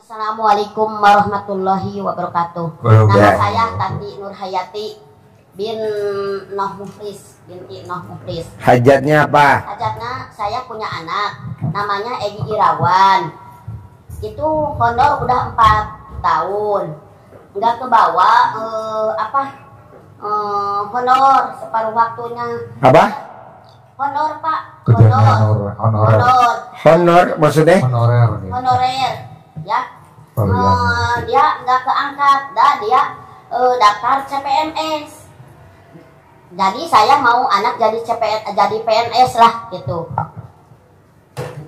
Assalamualaikum warahmatullahi wabarakatuh. Nama saya Tati Nurhayati bin Noh Muhlis, binti Noh Muhlis. Hajatnya apa? Hajatnya saya punya anak, namanya Egi Irawan. Itu honor udah 4 tahun, nggak kebawa honor separuh waktunya. Apa? Honor Pak. Honor maksudnya? Honorer. Ya, dia nggak keangkat, dia daftar CPNS. Jadi saya mau anak jadi PNS lah gitu.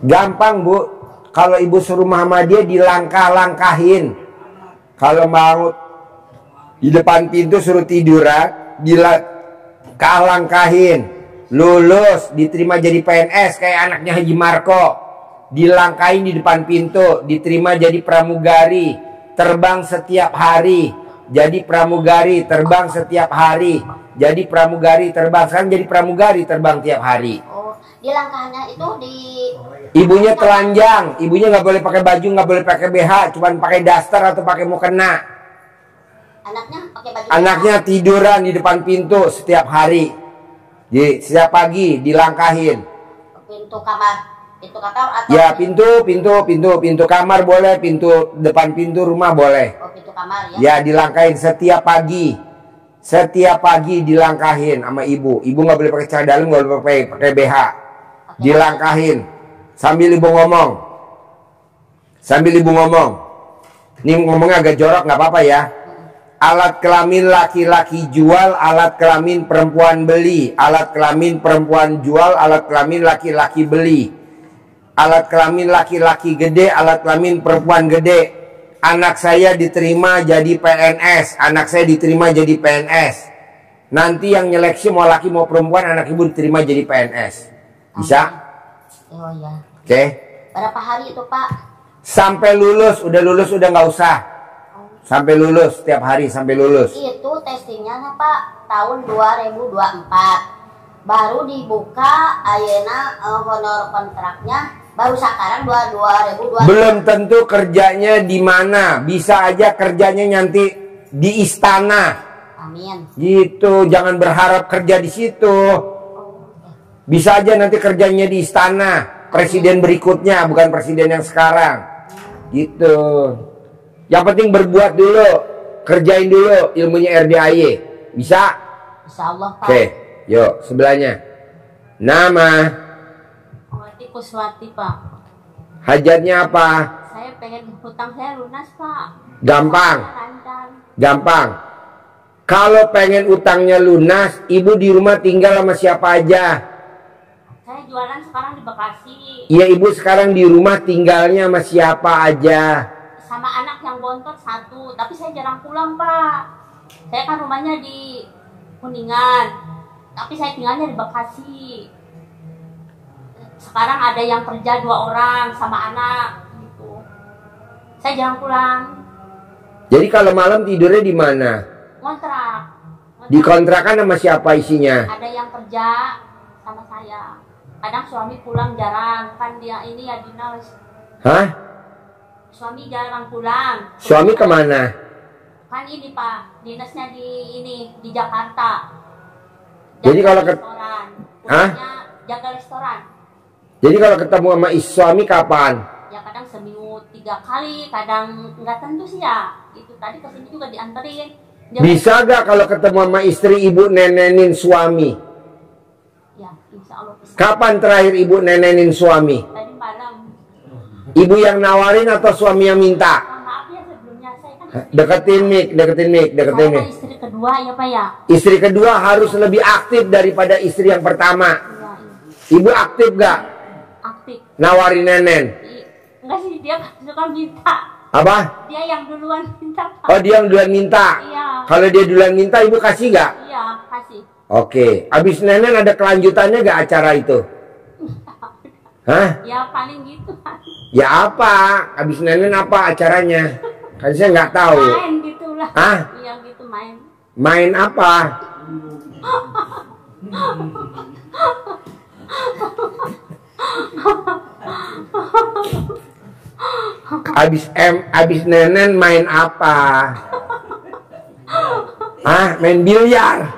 Gampang Bu, kalau ibu suruh Muhammadiyah dilangkah-langkahin. Kalau mau di depan pintu suruh tiduran, dilangkah-langkahin. Lulus, diterima jadi PNS kayak anaknya Haji Marco. Dilangkahin di depan pintu, diterima jadi pramugari, terbang setiap hari, jadi pramugari, terbang setiap hari, jadi pramugari, terbang. Sekarang jadi pramugari, terbang tiap hari. Oh, di langkahnya itu di ibunya telanjang, ibunya nggak boleh pakai baju, nggak boleh pakai BH, cuman pakai daster atau pakai mukena. Anaknya pakai baju. Anaknya tiduran di depan pintu setiap hari, setiap pagi dilangkahin. Pintu kamar. Pintu kamar atau ya pintu kamar boleh, pintu depan pintu rumah boleh. Oh, pintu kamar ya. Ya dilangkahin setiap pagi dilangkahin sama ibu. Ibu nggak boleh pakai celana dalam, nggak boleh pakai BH. Dilangkahin sambil ibu ngomong. Ini ngomongnya agak jorok, nggak apa-apa ya. Alat kelamin laki-laki jual, alat kelamin perempuan beli. Alat kelamin perempuan jual, alat kelamin laki-laki beli. Alat kelamin laki-laki gede, alat kelamin perempuan gede. Anak saya diterima jadi PNS. Anak saya diterima jadi PNS. Nanti yang nyeleksi mau laki mau perempuan, anak ibu diterima jadi PNS. Bisa? Oh ya. Oke. Berapa hari itu Pak? Sampai lulus. Udah lulus udah nggak usah. Sampai lulus, setiap hari sampai lulus. Itu testingnya Pak tahun 2024. Baru dibuka ayeuna honor kontraknya baru sekarang 2020. Belum tentu kerjanya di mana. Bisa aja kerjanya nanti di istana. Amin. Gitu, jangan berharap kerja di situ. Bisa aja nanti kerjanya di istana. Presiden berikutnya, bukan presiden yang sekarang. Gitu. Yang penting berbuat dulu, kerjain dulu ilmunya RDAY. Bisa? Insya Allah Pak. Oke, yuk sebelahnya. Nama. Kuswati Pak. Hajatnya apa? Saya pengen hutang saya lunas Pak. Gampang. Kalau pengen utangnya lunas, ibu di rumah tinggal sama siapa aja? Saya jualan sekarang di Bekasi. Iya, ibu sekarang di rumah tinggalnya sama siapa aja? Sama anak yang bontot 1, tapi saya jarang pulang Pak. Saya kan rumahnya di Kuningan, tapi saya tinggalnya di Bekasi. Sekarang ada yang kerja 2 orang sama anak gitu. Saya jarang pulang. Jadi kalau malam tidurnya di mana? Kontrak. Di kontrakan sama siapa isinya? Ada yang kerja sama saya. Kadang suami pulang jarang, kan dia ini ya dinas. Hah? Suami jarang pulang. Suami kemana? Kan ini Pak, dinasnya di Jakarta. Jadi kalau restoran. Jaga restoran. Jadi kalau ketemu sama suami kapan? Ya kadang seminggu 3 kali, kadang nggak tentu sih ya. Itu tadi kesini juga dianterin. Bisa gak kalau ketemu sama istri ibu nenenin suami? Ya, insya Allah bisa. Kapan terakhir ibu nenenin suami? Tadi malam. Ibu yang nawarin atau suami yang minta? Maaf ya sebelumnya, saya kan deketin mic. Kan istri kedua ya Pak ya. Istri kedua harus lebih aktif daripada istri yang pertama. Ya. Ibu aktif gak? Aktif. Nawarin nenen? Enggak sih, dia suka minta. Apa? Dia yang duluan minta Pak. Oh, dia yang duluan minta? Iya. Kalau dia duluan minta, ibu kasih gak? Iya, kasih. Oke, abis nenen ada kelanjutannya gak acara itu? Hah? Ya paling gitu. Ya apa? Abis nenen apa acaranya? Kan saya nggak tahu. Main gitulah. Hah? Iya gitu main. Main apa? Abis Nenen main apa? Ah, main biliar.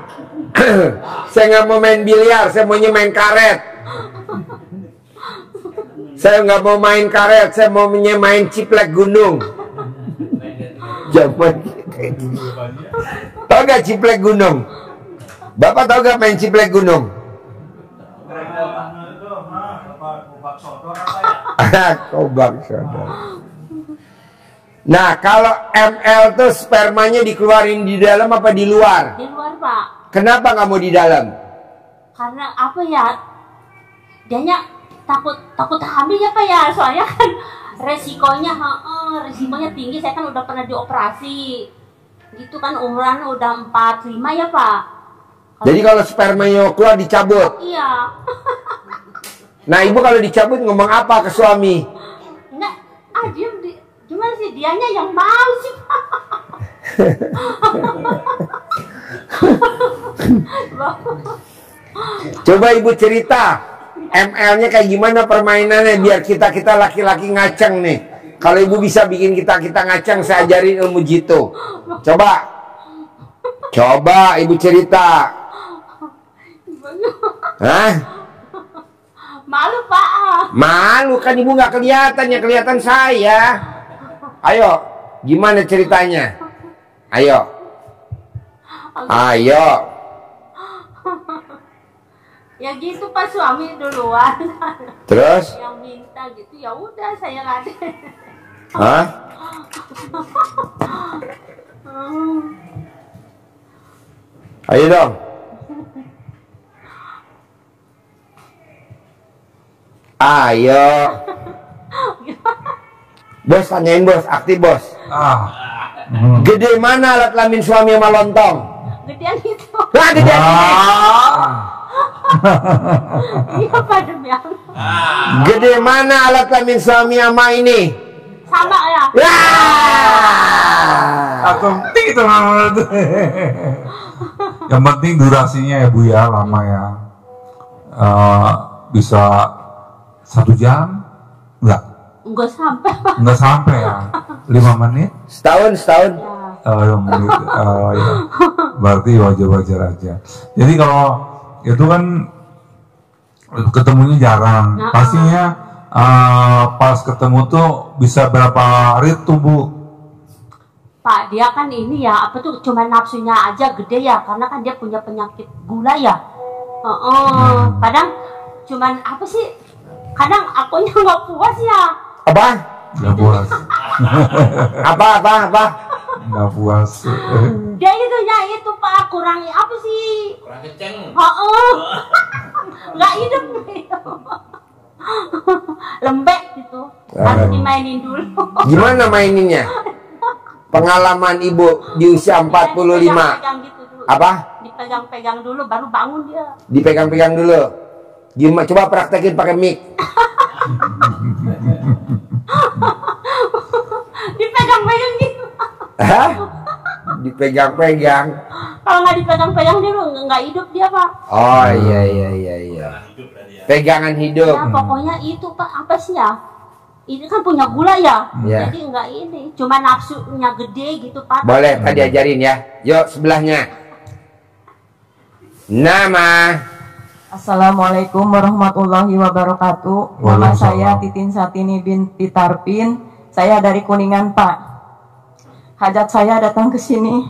Saya nggak mau main biliar, saya maunya main karet. Saya nggak mau main karet, saya maunya main ciplek gunung. Zaman tahu gak ciplek gunung? Bapak tahu gak main ciplek gunung? Kobak sodor. Nah, kalau ML tuh spermanya dikeluarin di dalam apa di luar? Di luar, Pak. Kenapa nggak mau di dalam? Karena apa ya? Dianya takut hamil ya, Pak ya. Soalnya kan resikonya tinggi. Saya kan udah pernah dioperasi. Gitu kan umuran udah 45 ya, Pak. Jadi kalau spermanya keluar dicabut? Iya. Nah, ibu kalau dicabut ngomong apa ke suami? Enggak, gimana sih, dianya yang mau sih, Pak. Coba ibu cerita ML-nya kayak gimana permainannya biar kita laki-laki ngaceng nih. Kalau ibu bisa bikin kita ngaceng, saya ajarin ilmu jitu. Coba ibu cerita. Hah? Malu, Pak. Malu kan ibu nggak kelihatan, ya kelihatan saya. Ayo, gimana ceritanya? Ayo. Ya gitu, Pak, suami duluan. Terus? Yang minta gitu, ya udah saya laden. Hah? Ayo dong. Ayo. Bos, tanyain bos, aktif bos. Gede mana alat kelamin suami sama lontong? Gedean itu. Lah, gedean ini. Iya, Pak, demi Allah. Gede mana alat kelamin suami sama ini? Sama ya. Aku penting itu namanya. Yang penting durasinya ya Bu ya, lama ya. Bisa 1 jam? Enggak sampai, Pak. Enggak sampai ya. 5 menit? Setahun. Ya. Menit. Ya. Berarti wajar-wajar aja. Jadi kalau itu kan ketemunya jarang. Pastinya pas ketemu tuh bisa berapa hari tuh Bu? Pak, dia kan ini ya, apa tuh, cuma nafsunya aja gede ya, karena kan dia punya penyakit gula ya. Kadang cuman apa sih? Kadang akunya nggak puas ya. Apa? Nggak puas. Apa? Nggak puas. Dia itu Pak, kurang apa sih? Kurang kenceng. Nggak hidup. Lembek gitu. Harus dimainin dulu. Gimana maininnya? Pengalaman ibu di usia 45. Dipegang gitu dulu. Apa? Dipegang-pegang dulu baru bangun dia. Dipegang-pegang dulu. Gimana? Coba praktekin pakai mic. Dipegang-pegang gitu. Hah? Dipegang-pegang. Kalau nggak dipegang-pegang dia nggak hidup dia, Pak. Oh iya. Pegangan hidup. Ya pokoknya itu Pak, apa sih ya? Ini kan punya gula ya, Ya. jadi nggak ini, cuma nafsunya gede gitu Pak. Boleh tadi ajarin ya. Yuk sebelahnya. Nama. Assalamualaikum warahmatullahi wabarakatuh. Nama saya Titin Satini binti Tarpin. Saya dari Kuningan, Pak. Hajat saya datang ke sini.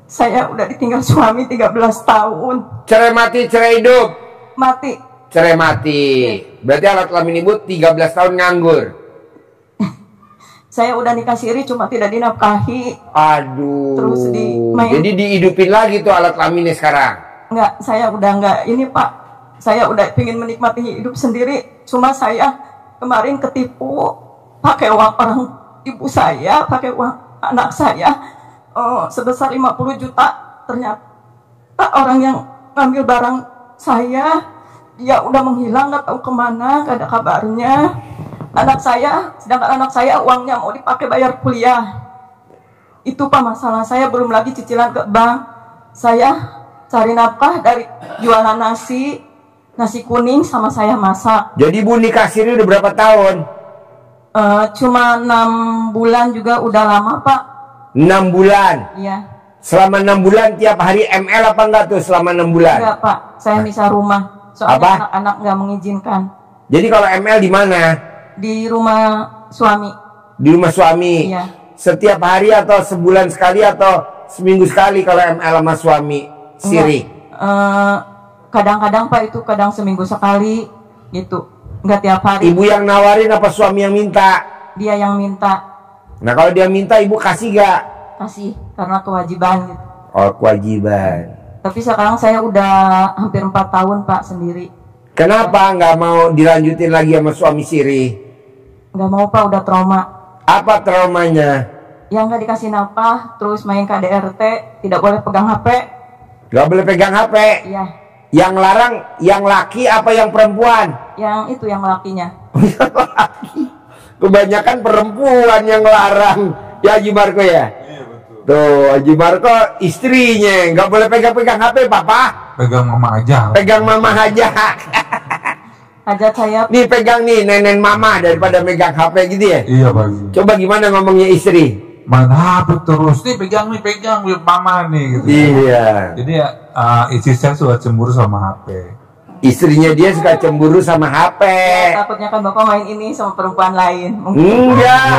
Saya udah ditinggal suami 13 tahun. Cerai mati, cerai hidup. Mati. Cerai mati. Berarti alat kelamin ibu 13 tahun nganggur. Saya udah nikah siri cuma tidak dinafkahi. Aduh. Terus dimain. Jadi dihidupin lagi tuh alat kelaminnya sekarang. Enggak, saya udah enggak ini Pak. Saya udah pengen menikmati hidup sendiri. Cuma saya kemarin ketipu pakai uang orang ibu saya, pakai uang anak saya sebesar 50 juta. Ternyata orang yang ngambil barang saya, dia udah menghilang, nggak tahu kemana, nggak ada kabarnya. Sedangkan anak saya uangnya mau dipakai bayar kuliah. Itu Pak masalah saya, belum lagi cicilan ke bank. Saya cari nafkah dari jualan nasi kuning sama saya masak. Jadi ibu nikah siri udah berapa tahun? Cuma 6 bulan juga udah lama Pak. 6 bulan. Iya. Selama 6 bulan tiap hari ML apa enggak tuh selama 6 bulan? Enggak Pak, saya misah rumah. Soalnya Apa? anak-anak nggak mengizinkan. Jadi kalau ML di mana? Di rumah suami. Di rumah suami. Iya. Setiap hari atau sebulan sekali atau seminggu sekali kalau ML sama suami siri? Kadang-kadang Pak, itu kadang seminggu sekali gitu. Enggak tiap hari. Ibu yang nawarin apa suami yang minta? Dia yang minta. Nah kalau dia minta ibu kasih gak? Kasih karena kewajiban gitu. Oh kewajiban. Tapi sekarang saya udah hampir 4 tahun Pak sendiri. Kenapa nggak mau dilanjutin lagi sama suami siri? Nggak mau Pak, udah trauma. Apa traumanya? Yang nggak dikasih nafkah, terus main KDRT, tidak boleh pegang HP. Gak boleh pegang HP. Iya. Yang larang yang laki apa yang perempuan? Yang itu yang lakinya. Kebanyakan perempuan yang larang. Ya Haji Marco ya? Iya betul. Tuh Haji Marco istrinya nggak boleh pegang-pegang HP papa. Pegang mama aja. Pegang mama aja. Hajat saya Nih pegang nih nenek mama daripada megang HP gitu ya. Iya Pak. Coba gimana ngomongnya istri? Main HP terus nih, pegang mama nih gitu. Iya. Jadi istri saya suka cemburu sama HP. Istrinya dia suka cemburu sama HP. takutnya kan Bapak main ini sama perempuan lain. Mungkin. Enggak,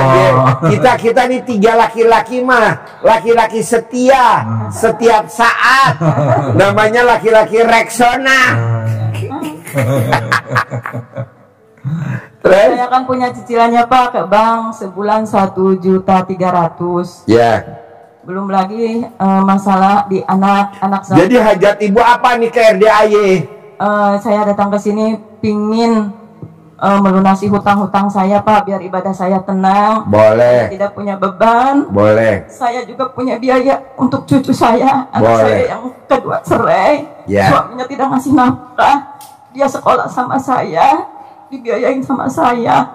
Oh. kita nih 3 laki-laki mah laki-laki setia setiap saat. Namanya laki-laki Rexona. Terus? Saya kan punya cicilannya Pak ke bank sebulan 1.300.000. Ya. Belum lagi masalah di anak saya. Jadi hajat ibu apa nih ke RDAY? Saya datang ke sini pingin melunasi hutang-hutang saya Pak, biar ibadah saya tenang. Boleh. Tidak punya beban. Boleh. Saya juga punya biaya untuk cucu saya. Anak Boleh. saya yang kedua cerai. Ya. Suaminya tidak ngasih nafkah. Dia sekolah sama saya, dibiayain sama saya.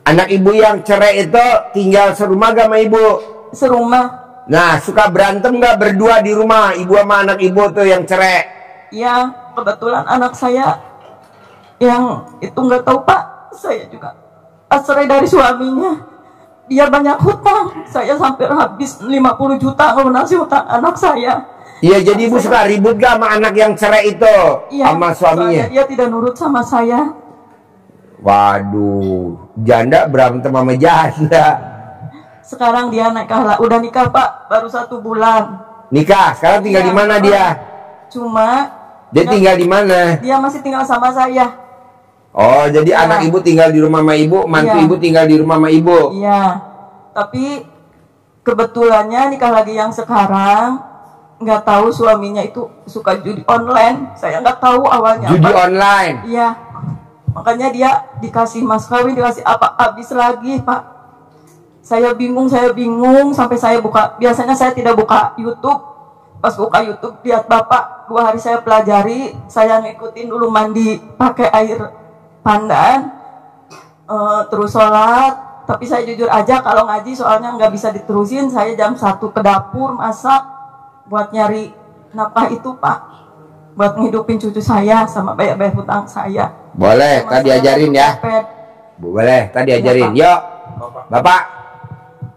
Anak ibu yang cerai itu tinggal serumah gak sama ibu? Serumah. Nah, suka berantem gak berdua di rumah ibu sama anak ibu tuh yang cerai? Ya, kebetulan anak saya yang itu nggak tahu Pak, saya juga cerai dari suaminya. Dia banyak hutang, saya sampai habis 50 juta melunasi hutang anak saya. Iya, jadi ibu suka ribut gak sama anak yang cerai itu? Iya, Sama suaminya? soalnya dia tidak nurut sama saya. Waduh, janda berantem sama janda. Sekarang dia udah nikah Pak, baru 1 bulan. Nikah, sekarang tinggal Iya, di mana Pak. dia? Cuma Dia tinggal di mana? dia masih tinggal sama saya. Oh, jadi Iya. anak ibu tinggal di rumah sama ibu, mantu Iya. ibu tinggal di rumah sama ibu. Iya, tapi kebetulannya nikah lagi yang sekarang nggak tahu suaminya itu suka judi online. Saya nggak tahu awalnya. Judi apa. online. Iya, makanya dia dikasih mas kawin, dikasih apa habis lagi Pak. Saya bingung sampai saya buka. Biasanya saya tidak buka YouTube. Pas buka YouTube lihat Bapak, 2 hari saya pelajari. Saya ngikutin dulu mandi pakai air pandan, terus sholat. Tapi saya jujur aja kalau ngaji soalnya nggak bisa diterusin. Saya jam 1 ke dapur masak buat nyari nafkah itu Pak, buat ngidupin cucu saya sama bayar-bayar hutang saya. Boleh, Sama tadi saya ajarin ya. kepepet. Boleh, tadi ajarin. Pak. Yuk, Bapak.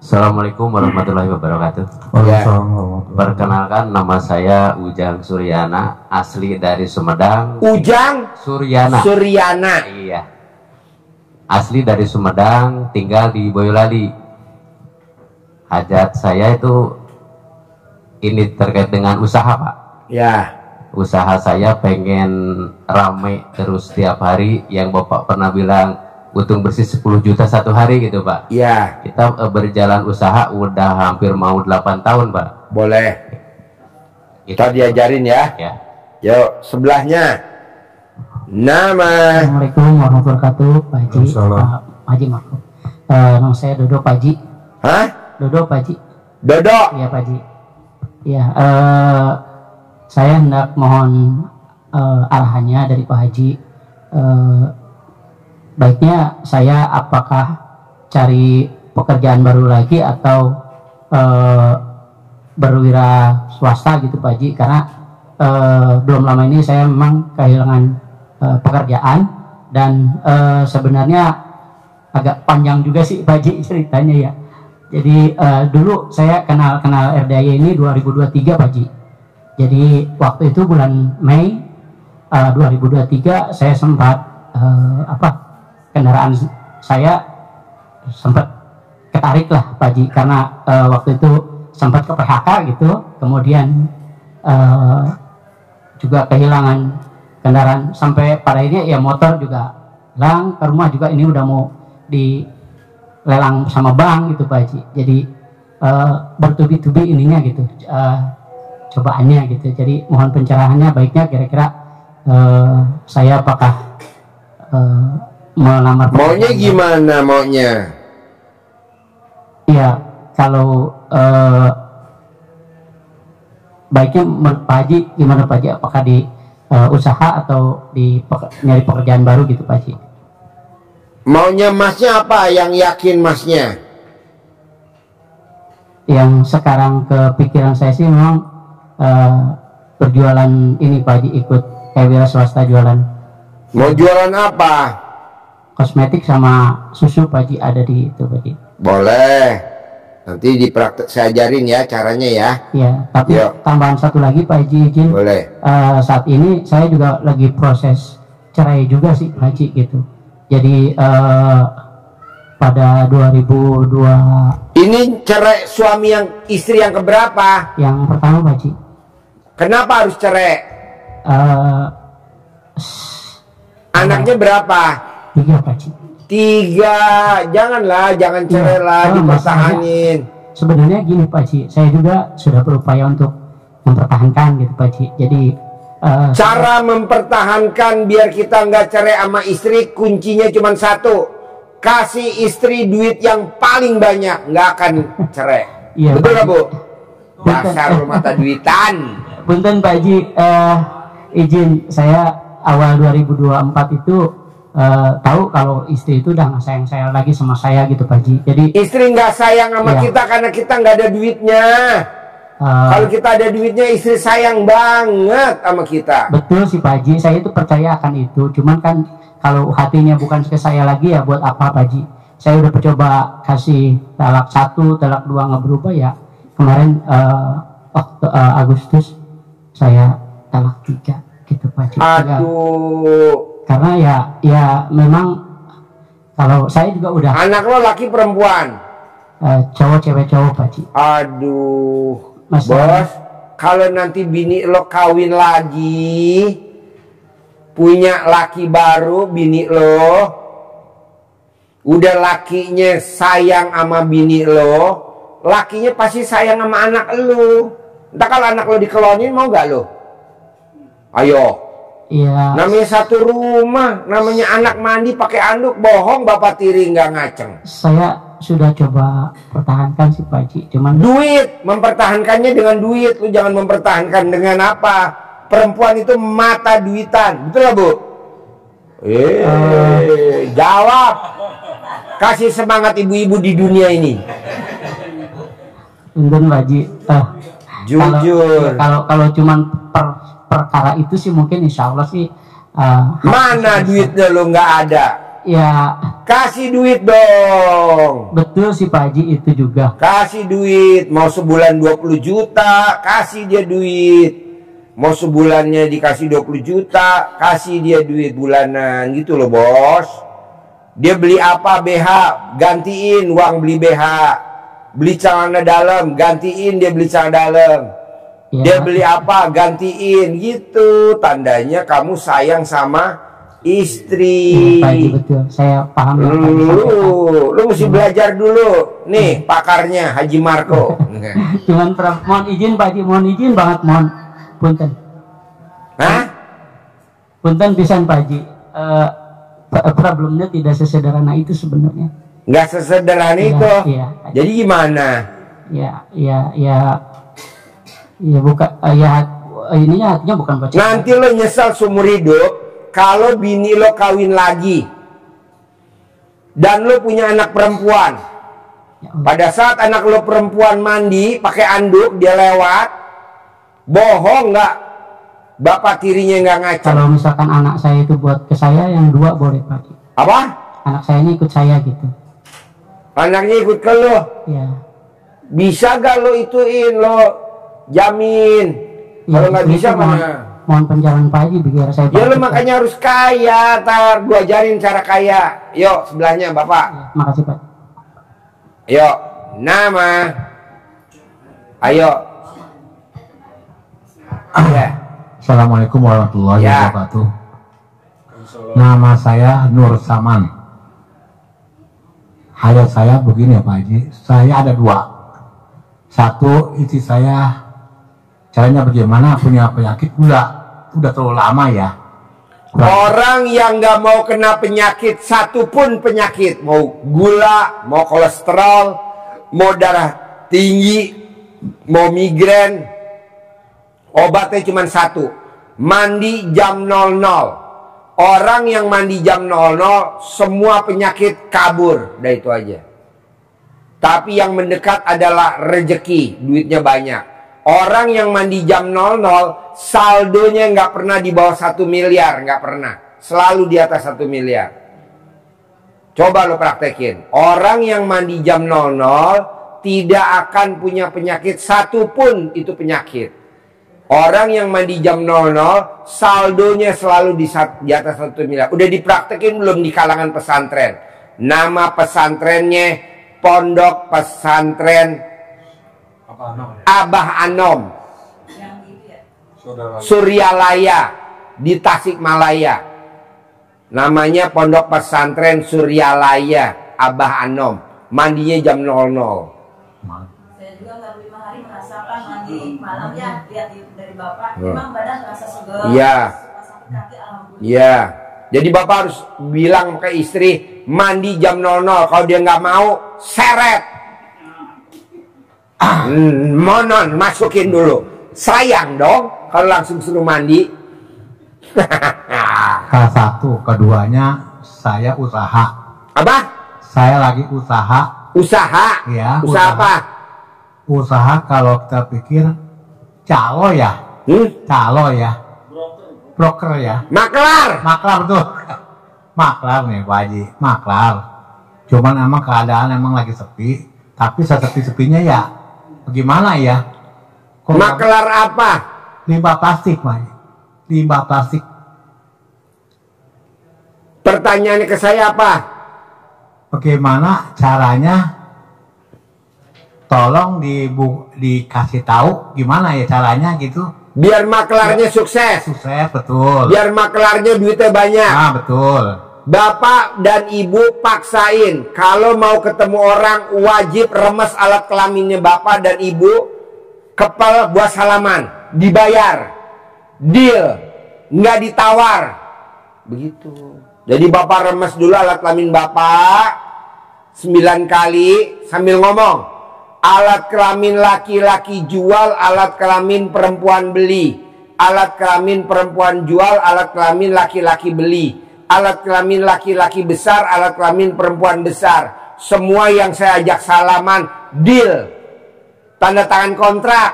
Assalamualaikum warahmatullahi wabarakatuh. Waalaikumsalam. Perkenalkan, nama saya Ujang Suryana, asli dari Sumedang. Ujang Suryana. Suryana. Iya. Asli dari Sumedang, tinggal di Boyolali. Hajat saya itu ini terkait dengan usaha, Pak. Ya. Usaha saya pengen rame terus setiap hari, yang Bapak pernah bilang untung bersih 10 juta satu hari gitu, Pak. Ya, Kita berjalan usaha udah hampir mau 8 tahun, Pak. boleh. Itu. Tadi ajarin ya. Ya. Yuk, sebelahnya. Nama. Assalamualaikum warahmatullahi wabarakatuh, Pak Haji. Waalaikumsalam. Pak Haji maaf. Nama saya Dodo Pak Haji. Hah? Dodo Pak Haji. Dodo. Iya Pak Haji. Iya, saya hendak mohon arahannya dari Pak Haji. Baiknya saya apakah cari pekerjaan baru lagi atau berwira swasta gitu Pak Haji, karena belum lama ini saya memang kehilangan pekerjaan dan sebenarnya agak panjang juga sih Pak Haji ceritanya ya. Jadi dulu saya kenal RDAY ini 2023 Pak Haji. Jadi waktu itu bulan Mei 2023 saya sempat kendaraan saya sempat ketarik lah Pak Haji, karena waktu itu sempat ke PHK gitu, kemudian juga kehilangan kendaraan sampai pada ini ya, motor juga hilang, ke rumah juga ini udah mau dilelang sama bank gitu Pak Haji. Jadi bertubi-tubi ininya gitu, cobaannya gitu. Jadi mohon pencerahannya, baiknya kira-kira saya apakah melamar maunya gimana maunya? Iya, kalau baiknya menurut Pak Haji gimana Pak Haji, apakah di usaha atau nyari pekerjaan baru gitu Pak Haji? Maunya masnya apa, yang yakin masnya? Yang sekarang kepikiran saya sih memang berjualan ini Pak Haji, ikut kayak wira swasta jualan. Mau jualan apa? Kosmetik sama susu Pak Haji, ada di itu Pak Haji. Boleh, nanti dipraktek saya ajarin ya caranya ya. Ya, tapi tambahan satu lagi Pak Haji, izin. Boleh. Saat ini saya juga lagi proses cerai juga sih Pak Haji gitu. Jadi pada 2002. Ini cerai suami yang istri yang keberapa? Yang pertama Pak Haji. Kenapa harus cerai? Anaknya berapa? 3 Pak Haji. 3, janganlah, jangan cerai lah, dipertahanin. Sebenarnya gini Pak Haji, saya juga sudah berupaya untuk mempertahankan gitu Pak Haji. Jadi cara mempertahankan biar kita nggak cerai sama istri, kuncinya cuma satu: kasih istri duit yang paling banyak, nggak akan cerai. Iya, betul nggak Bu? Punten. Dasar rumah duitan. Punten Pak Haji, izin saya awal 2024 itu tahu kalau istri itu udah nggak sayang saya lagi sama saya gitu Pak Haji. Jadi istri nggak sayang sama iya, kita karena kita nggak ada duitnya. Kalau kita ada duitnya, istri sayang banget sama kita. Betul sih Pak Haji, saya itu percaya akan itu. Cuman kan kalau hatinya bukan ke saya lagi ya buat apa Pak Haji? Saya udah coba kasih talak 1, talak 2 nggak berubah ya. Kemarin waktu Agustus saya talak 3 gitu Pak Haji. Aduh. Karena ya memang kalau saya juga udah. Anak lo laki perempuan? Cowok, cewek, cowok Pak Haji. Aduh. Masalah. Bos, kalau nanti bini lo kawin lagi, punya laki baru, bini lo udah lakinya sayang sama bini lo, lakinya pasti sayang sama anak lo. Entah kalau anak lo dikelonin, mau gak lo? Ayo. Iya. Namanya satu rumah, namanya anak mandi pakai anduk, bohong bapak tiri nggak ngaceng. Saya sudah coba pertahankan sih Pak Haji, cuman duit, mempertahankannya dengan duit. Lu jangan mempertahankan dengan apa? Perempuan itu mata duitan, betul gak Bu? Jawab. Kasih semangat ibu-ibu di dunia ini. Punten Pak Haji. Jujur. Kalau cuman perkara itu sih mungkin insya Allah sih. Mana duitnya lo nggak ada? Ya. Kasih duit dong. Betul sih Pak Haji, itu juga. Kasih duit, mau sebulan 20 juta, kasih dia duit. Mau sebulannya dikasih 20 juta, kasih dia duit bulanan gitu loh bos. Dia beli apa BH, gantiin uang beli BH. Beli celana dalam, gantiin dia beli celana dalam. Ya. Dia beli apa, gantiin gitu. Tandanya kamu sayang sama istri. Pak Haji, betul, saya paham. Lu mesti belajar dulu. Nih pakarnya Haji Marco. Cuman mohon izin Pak Haji, mohon izin banget, mohon punten. Hah? Punten pisan Pak Haji. Problemnya tidak sesederhana itu sebenarnya. Nggak sesederhana itu. Iya. Jadi gimana? Ya bukan. Ininya hatinya bukan baca. Nanti lo nyesal seumur hidup kalau bini lo kawin lagi dan lo punya anak perempuan. Pada saat anak lo perempuan mandi pakai anduk, dia lewat, bohong nggak? Bapak tirinya nggak ngaca. Kalau misalkan anak saya itu buat ke saya, yang 2 boleh Pak. Apa? anak saya ini ikut saya gitu. Anaknya ikut ke lo. Iya. Bisa gak lo ituin, lo jamin? Ya, Kalau nggak justru bisa itu mana? Mohon pencerahan Pak Haji biar saya. Ya lo praktek. makanya harus kaya, tar gua ajarin cara kaya. Yuk sebelahnya bapak. Ya, makasih Pak. Yuk, nama. Ayo. Ya. Assalamualaikum warahmatullahi Ya. wabarakatuh. Nama saya Nur Saman. Hajat saya begini ya Pak Haji. Saya ada dua. Satu, istri saya caranya bagaimana, punya penyakit gula. Udah terlalu lama ya. Orang yang nggak mau kena penyakit, satupun penyakit, mau gula, mau kolesterol, mau darah tinggi, mau migrain, obatnya cuma satu, mandi jam 00. Orang yang mandi jam 00, semua penyakit kabur, udah itu aja. Tapi yang mendekat adalah rezeki, duitnya banyak. Orang yang mandi jam 00, saldonya nggak pernah di bawah 1 miliar, nggak pernah. Selalu di atas 1 miliar. Coba lo praktekin. Orang yang mandi jam 00 tidak akan punya penyakit satupun itu penyakit. Orang yang mandi jam 00 saldonya selalu di atas 1 miliar. Udah dipraktekin belum di kalangan pesantren? Nama pesantrennya Pondok Pesantren Abah Anom Suryalaya di Tasikmalaya. Namanya Pondok Pesantren Suryalaya Abah Anom. Mandinya jam 00. Saya juga baru 5 hari merasakan mandi malam ya, lihat dari Bapak, memang badan terasa segar. Iya. Sakit kaki alhamdulillah. Iya. Jadi bapak harus bilang ke istri mandi jam 00. Kalau dia nggak mau, seret. Monon masukin dulu. Sayang dong kalau langsung suruh mandi. Satu, keduanya saya usaha. Apa? Saya lagi usaha. Usaha? Ya, Usaha apa? Usaha kalau kita pikir calo ya. Calo ya. Broker ya. Maklar. Maklar betul. Maklar nih Pak Haji. Maklar. Cuman emang keadaan emang lagi sepi. Tapi sesepi-sepinya ya bagaimana ya? Maklar apa? Limbah plastik Pak Haji. Limbah plastik. Pertanyaannya ke saya apa? Bagaimana caranya? Tolong dikasih tahu gimana ya caranya gitu. Biar maklarnya sukses. Sukses betul. Biar maklarnya duitnya banyak. Ah betul. Bapak dan ibu paksain. Kalau mau ketemu orang wajib remes alat kelaminnya bapak dan ibu. Kepel buat salaman. Dibayar. Deal. Nggak ditawar. Begitu. Jadi bapak remes dulu alat kelamin bapak 9 kali sambil ngomong. Alat kelamin laki-laki jual, alat kelamin perempuan beli. Alat kelamin perempuan jual, alat kelamin laki-laki beli. Alat kelamin laki-laki besar, alat kelamin perempuan besar. Semua yang saya ajak salaman, deal. Tanda tangan kontrak.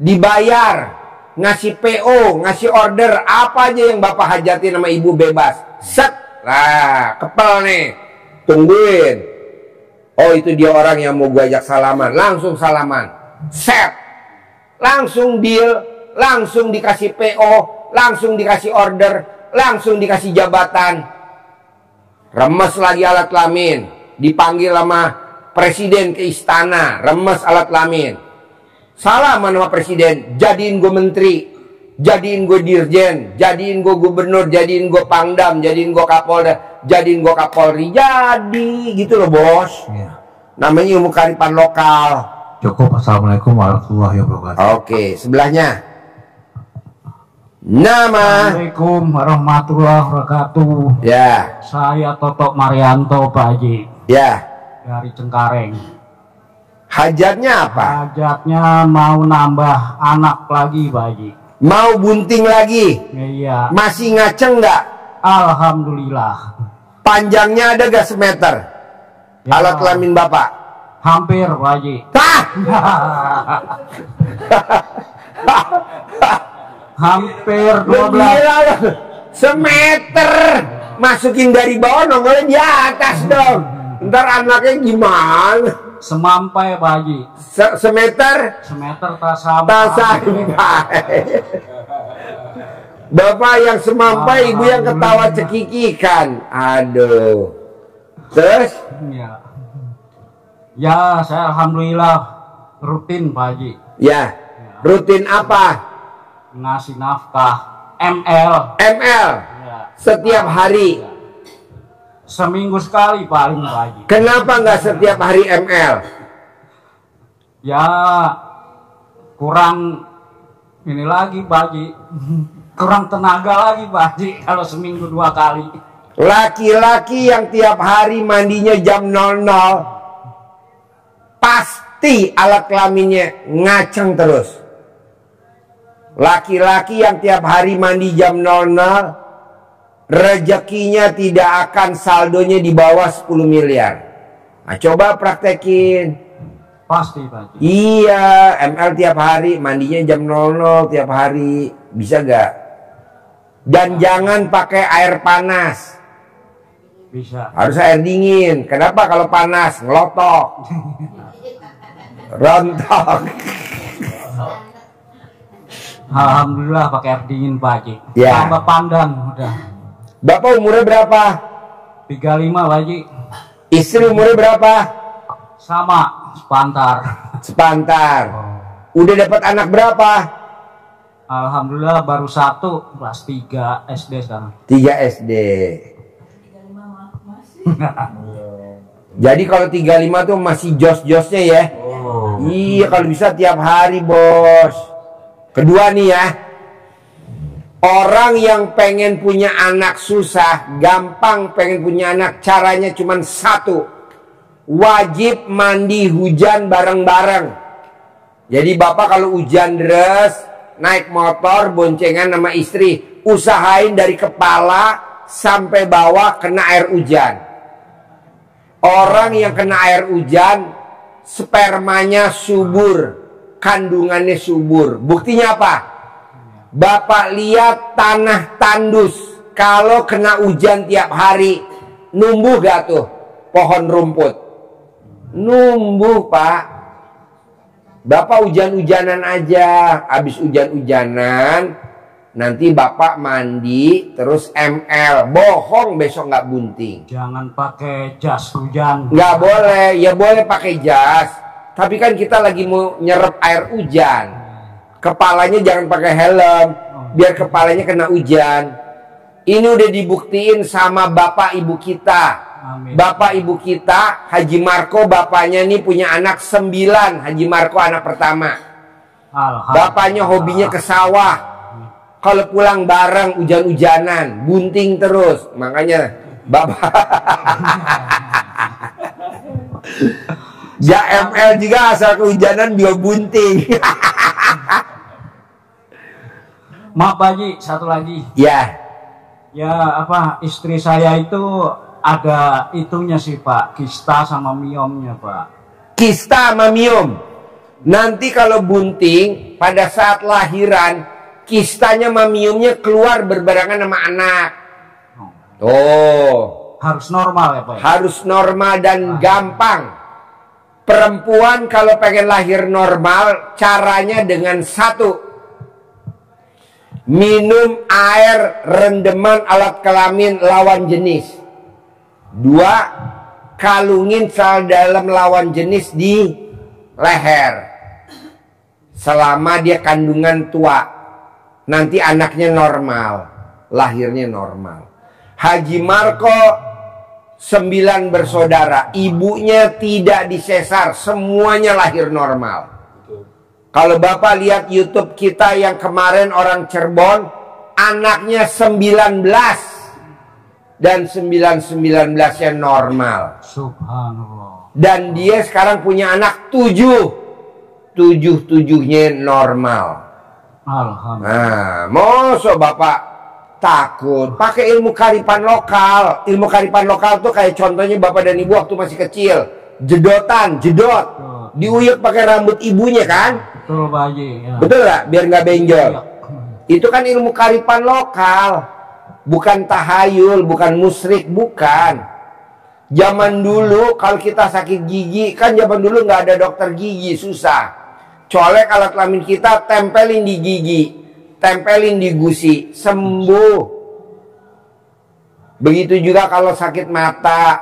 Dibayar. Ngasih PO, ngasih order. Apa aja yang bapak hajatin sama ibu bebas. Set. Lah, kepel nih. Tungguin. Oh itu dia orang yang mau gue ajak salaman. Langsung salaman. Set. Langsung deal. Langsung dikasih PO. Langsung dikasih order. Langsung dikasih jabatan. Remes lagi alat kelamin. Dipanggil sama presiden ke istana. Remes alat kelamin. Salah sama presiden. Jadiin gue menteri. Jadiin gue dirjen. Jadiin gue gubernur. Jadiin gue pangdam. Jadiin gue kapolda. Jadiin gue kapolri. Jadi gitu loh bos. Ya. Namanya ilmu kearifan lokal. Cukup. Assalamualaikum warahmatullahi wabarakatuh. Oke, sebelahnya. Nama. Assalamualaikum warahmatullahi wabarakatuh. Ya. Saya Toto Marianto Pak Haji Ya. dari Cengkareng. Hajatnya apa? Hajatnya mau nambah anak lagi Pak Haji. Mau bunting lagi? Iya. Masih ngaceng nggak? Alhamdulillah. Panjangnya ada gak semeter? Ya. Alat kelamin bapak? Hampir Pak Haji. Hah? Hampir Lu 12. gila lu. Semeter. masukin dari bawah nongolnya di atas dong. Ntar anaknya gimana? Semampai Pak Haji. Semeter? Semeter tak sampai. Tak sampai. Bapak yang semampai, ibu yang ketawa cekikikan. Aduh. Terus? Ya, saya alhamdulillah rutin Pak Haji. Ya. Rutin apa? Ngasih nafkah ML. ML. Ya. Setiap hari. Seminggu sekali paling Pak Haji. Kenapa nggak setiap hari ML? Ya kurang ini lagi Pak Haji. Kurang tenaga lagi Pak Haji kalau seminggu 2 kali. Laki-laki yang tiap hari mandinya jam 00 pasti alat kelaminnya ngaceng terus. Laki-laki yang tiap hari mandi jam 00 rezekinya tidak akan saldonya di bawah 10 miliar. Nah, coba praktekin. Pasti Pak Haji. Iya, ML tiap hari mandinya jam 00 tiap hari. Bisa gak? Dan jangan pakai air panas. Bisa. Harus air dingin. Kenapa kalau panas? Ngelotok. Rontok. Alhamdulillah pakai air dingin Pak Haji. Ya. Tambah pandan udah. Bapak umurnya berapa? 35 Pak Haji. Istri umurnya berapa? Sama, sepantar. Sepantar. Udah dapat anak berapa? Alhamdulillah baru 1, kelas 3 SD sekarang. 3 SD. Jadi kalau 35 tuh masih jos-josnya ya. Iya, kalau bisa tiap hari bos. Kedua nih ya, orang yang pengen punya anak susah, gampang pengen punya anak, caranya cuma satu. Wajib mandi hujan bareng-bareng. Jadi bapak kalau hujan deras, naik motor boncengan sama istri, usahain dari kepala sampai bawah kena air hujan. Orang yang kena air hujan, spermanya subur, kandungannya subur. Buktinya apa? Bapak lihat tanah tandus, kalau kena hujan tiap hari, numbuh gak tuh pohon rumput? Numbuh Pak. Bapak hujan-hujanan aja, habis hujan-hujanan, nanti bapak mandi, terus ML, bohong besok nggak bunting. Jangan pakai jas hujan. Nggak boleh, ya boleh pakai jas, tapi kan kita lagi mau nyerap air hujan. Kepalanya jangan pakai helm, biar kepalanya kena hujan. Ini udah dibuktiin sama bapak ibu kita. Amin. Bapak ibu kita, Haji Marco, bapaknya nih punya anak 9. Haji Marco anak pertama. Bapaknya hobinya ke sawah. Kalau pulang bareng hujan-hujanan, bunting terus. Makanya bapak ya ML juga asal kehujanan dia bunting. Maaf Pak Haji, satu lagi. Ya. Ya apa, istri saya itu ada itunya sih Pak, kista sama miomnya Pak. Kista sama miom. Nanti kalau bunting pada saat lahiran, kistanya sama miomnya keluar berbarengan sama anak. Tuh. Harus normal ya Pak? Harus normal dan gampang. Perempuan kalau pengen lahir normal, caranya dengan satu. Minum air rendeman alat kelamin lawan jenis. 2, kalungin sel dalam lawan jenis di leher selama dia kandungan tua. Nanti anaknya normal, lahirnya normal. Haji Marco 9 bersaudara, ibunya tidak disesar, semuanya lahir normal. Kalau bapak lihat YouTube kita yang kemarin orang Cirebon, anaknya 19 dan 19-19-nya normal. Subhanallah. Dan dia sekarang punya anak 7-7-nya normal. Alhamdulillah. Nah, masa bapak takut? Pakai ilmu kearifan lokal. Ilmu kearifan lokal tuh kayak contohnya bapak dan ibu waktu masih kecil, jedotan, jedot, diuyuk pakai rambut ibunya kan? Betul Pak Haji. Ya. Betul gak? Biar nggak benjol. Itu kan ilmu kearifan lokal. bukan tahayul, bukan musyrik, bukan. Zaman dulu kalau kita sakit gigi, kan zaman dulu nggak ada dokter gigi, susah. Colek alat kelamin kita, tempelin di gigi, tempelin di gusi, sembuh. Begitu juga kalau sakit mata,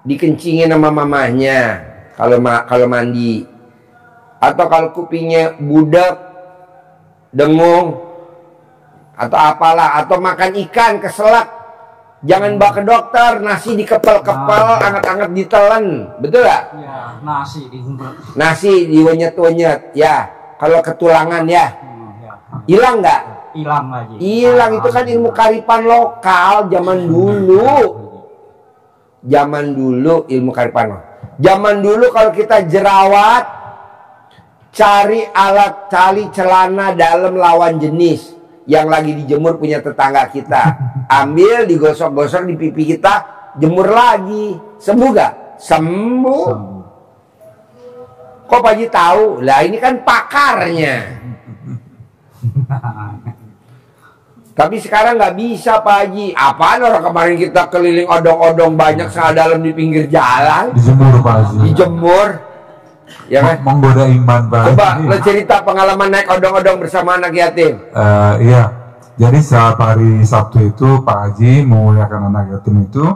dikencingin sama mamahnya kalau mandi. Atau kalau kupingnya budak, dengung, atau apalah, atau makan ikan keselak, jangan bawa ke dokter, nasi dikepel-kepel, anget-anget ditelan, betul gak? Ya, nasi diungkep. Nasi diwenyet-wenyet, ya. Kalau ketulangan ya, hilang nggak? Hilang lagi. Hilang, itu kan ilmu karipan lokal zaman dulu. Zaman dulu ilmu karipan. Zaman dulu kalau kita jerawat, cari alat tali celana dalam lawan jenis yang lagi dijemur punya tetangga kita, ambil, digosok-gosok di pipi kita, jemur lagi, sembuh gak? Sembuh. Kok Pak Haji tahu? Lah ini kan pakarnya. Tapi sekarang nggak bisa Pak Haji. Apaan orang kemarin kita keliling odong-odong banyak setengah dalam di pinggir jalan. Dijemur Pak Haji. Dijemur. Ya kan? Menggoda iman Pak Haji. Coba lo cerita pengalaman naik odong-odong bersama anak yatim. Iya. Jadi saat hari Sabtu itu Pak Haji memuliakan anak yatim itu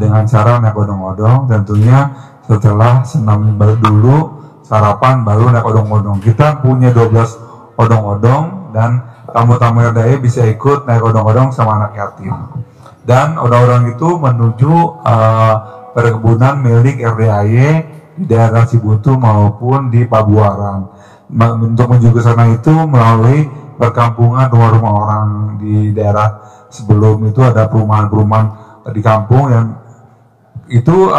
dengan cara naik odong-odong. Tentunya setelah senam dulu, sarapan, baru naik odong-odong. Kita punya 12 odong-odong dan tamu-tamu RDAY bisa ikut naik odong-odong sama anak yatim. Dan odong-odong itu menuju perkebunan milik RDAY di daerah Cibutu maupun di Pabuaran. Untuk menuju ke sana itu melalui perkampungan rumah-rumah orang di daerah sebelum itu ada perumahan-perumahan di kampung yang itu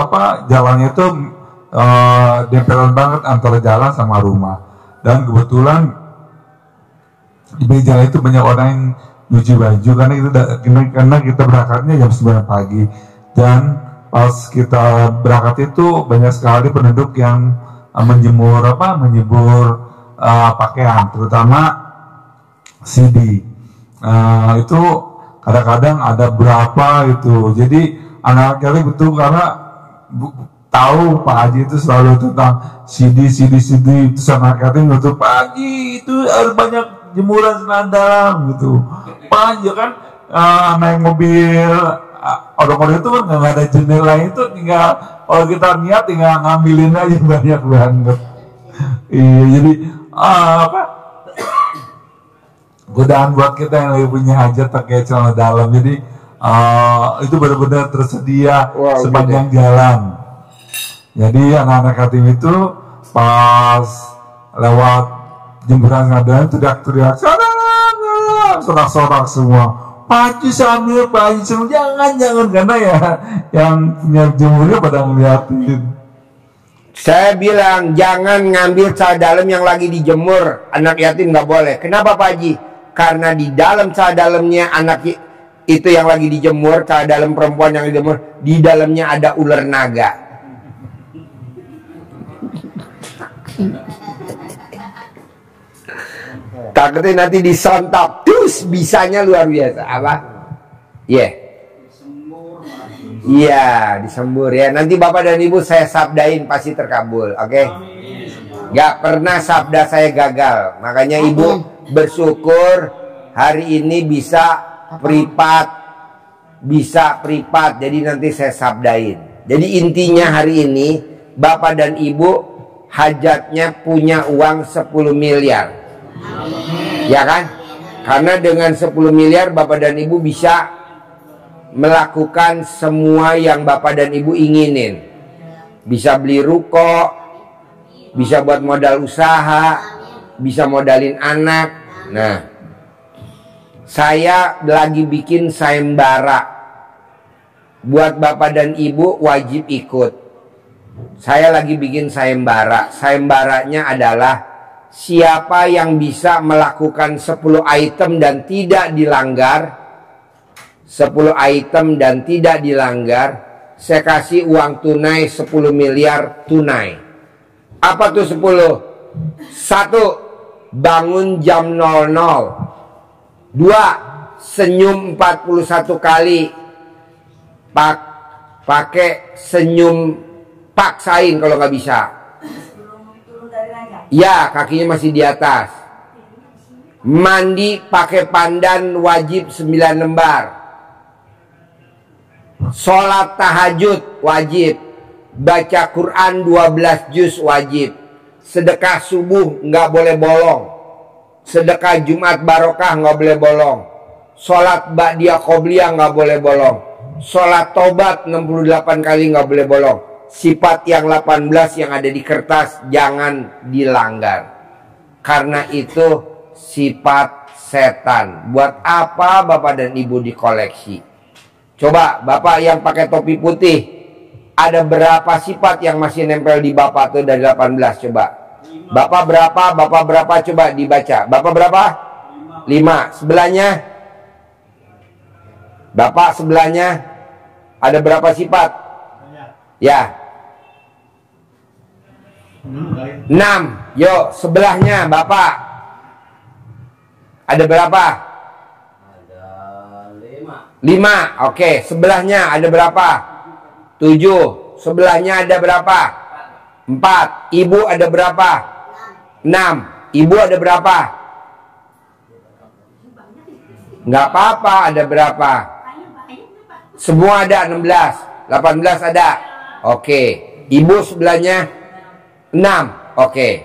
jalannya itu dempelan banget antara jalan sama rumah. Dan kebetulan di meja itu banyak orang yang nyuci baju karena kita berangkatnya jam 9 pagi dan pas kita berangkat itu banyak sekali penduduk yang menjemur pakaian, terutama CD. Itu kadang-kadang ada berapa itu. Jadi anak kali betul karena tahu Pak Haji itu selalu tentang CD itu sama yatim itu Pak Haji itu harus banyak jemuran senandang gitu. Pak Haji kan naik mobil odong-odong itu kan nggak ada jendela, itu tinggal kalau kita niat tinggal ngambilin aja banyak banget. Iya, jadi godaan buat kita yang lagi punya hajat pakai celana dalam. Jadi itu benar-benar tersedia sepanjang jalan. Jadi anak-anak yatim itu pas lewat jemuran senandang teriak-teriak, sorak-sorak semua. Pak Haji sambil, Pak Haji sambil, jangan, karena ya yang punya jemurnya pada ngeliatin. Saya bilang jangan ngambil celana dalam yang lagi dijemur anak yatim, nggak boleh. Kenapa Pak Haji? Karena di dalam celana dalamnya anak itu yang lagi dijemur, celana dalam perempuan yang dijemur, di dalamnya ada ular naga. Takutnya nanti disontak, terus bisanya luar biasa. Apa? Iya, disembur ya. Nanti Bapak dan Ibu saya sabdain pasti terkabul, oke? Gak pernah sabda saya gagal. Makanya Ibu bersyukur hari ini bisa privat. Jadi nanti saya sabdain. Jadi intinya hari ini Bapak dan Ibu hajatnya punya uang 10 miliar. Ya kan? Karena dengan 10 miliar Bapak dan Ibu bisa melakukan semua yang Bapak dan Ibu inginin. Bisa beli ruko, bisa buat modal usaha, bisa modalin anak. Nah, saya lagi bikin sayembara. Buat Bapak dan Ibu wajib ikut. Saya lagi bikin sayembara. Sayembaranya adalah siapa yang bisa melakukan 10 item dan tidak dilanggar, 10 item dan tidak dilanggar, saya kasih uang tunai 10 miliar tunai. Apa tuh 10? 1. Bangun jam 00. 2. senyum 41 kali. Pakai senyum, paksain kalau nggak bisa. Ya, kakinya masih di atas. Mandi pakai pandan wajib 9 lembar. Sholat tahajud wajib. Baca Quran 12 juz wajib. Sedekah subuh nggak boleh bolong. Sedekah Jumat barokah nggak boleh bolong. Sholat ba'diyah qobliyah nggak boleh bolong. Sholat tobat 68 kali nggak boleh bolong. Sifat yang 18 yang ada di kertas jangan dilanggar. Karena itu sifat setan. Buat apa Bapak dan Ibu dikoleksi? Coba Bapak yang pakai topi putih, ada berapa sifat yang masih nempel di Bapak tuh dari 18? Coba. Bapak berapa? Bapak berapa? Coba dibaca. Bapak berapa? 5. Sebelahnya? Bapak sebelahnya ada berapa sifat? Ya. 6. Yuk, sebelahnya Bapak ada berapa? Ada 5. 5. Oke, sebelahnya ada berapa? 7. Sebelahnya ada berapa? 4. Ibu ada berapa? 6. Ibu ada berapa? Nggak apa-apa, ada berapa? Semua ada 16. 18 ada. Oke. Ibu sebelahnya 6. Oke.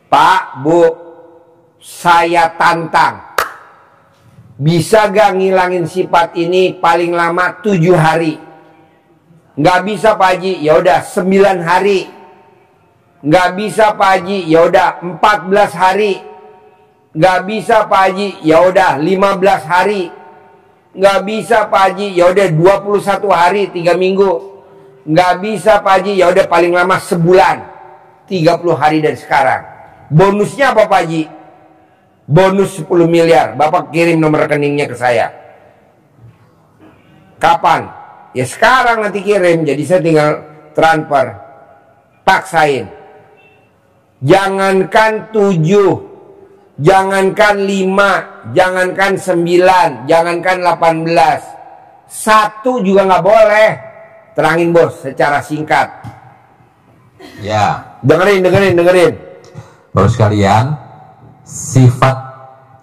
Pak, Bu, saya tantang. Bisa gak ngilangin sifat ini paling lama 7 hari? Nggak bisa Pak Haji, ya udah 9 hari. Nggak bisa Pak Haji, ya udah 14 hari. Nggak bisa Pak Haji, ya udah 15 hari. Nggak bisa Pak Haji, ya udah 21 hari, 3 minggu. Nggak bisa Pak Haji, ya udah paling lama sebulan, 30 hari dari sekarang. Bonusnya apa Pak Haji? Bonus 10 miliar. Bapak kirim nomor rekeningnya ke saya. Kapan? Ya sekarang nanti kirim. Jadi saya tinggal transfer. Paksain. Jangankan 7, jangankan 5, jangankan 9, jangankan 18. 1 juga nggak boleh. Terangin bos secara singkat. Ya. Dengerin. Baru sekalian, sifat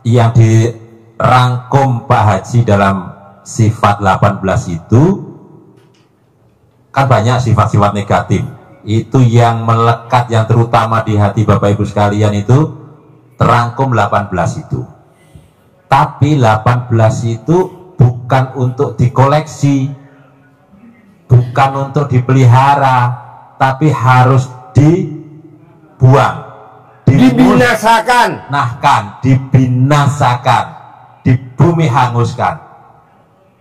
yang dirangkum Pak Haji dalam sifat 18 itu kan banyak sifat-sifat negatif. Itu yang melekat, yang terutama di hati Bapak Ibu sekalian itu terangkum 18 itu. Tapi 18 itu bukan untuk dikoleksi, bukan untuk dipelihara, tapi harus dibuang, dibinasakan, dibinasakan, di bumi hanguskan,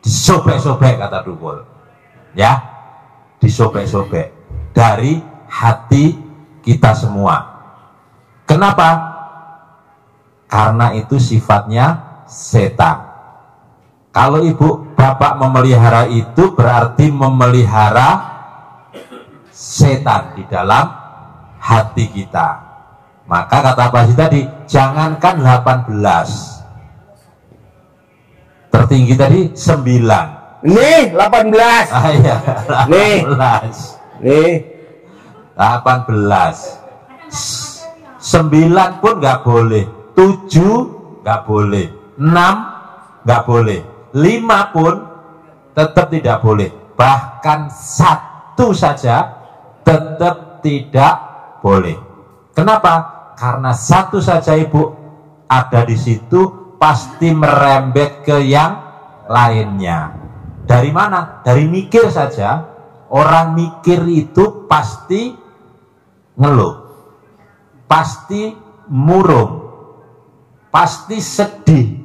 disobek-sobek kata Dukul, ya, disobek-sobek dari hati kita semua. Kenapa? Karena itu sifatnya setan. Kalau ibu bapak memelihara itu berarti memelihara setan di dalam hati kita. Maka kata Pak Haji tadi, jangankan 18, tertinggi tadi 9. Nih 18. Ah, iya, 18. Nih 18. 9 pun nggak boleh, 7 nggak boleh, 6 nggak boleh, 5 pun tetap tidak boleh, bahkan 1 saja tetap tidak boleh. Kenapa? Karena 1 saja ibu ada di situ pasti merembet ke yang lainnya. Dari mana? Dari mikir saja. Orang mikir itu pasti ngeluh, pasti murung, pasti sedih.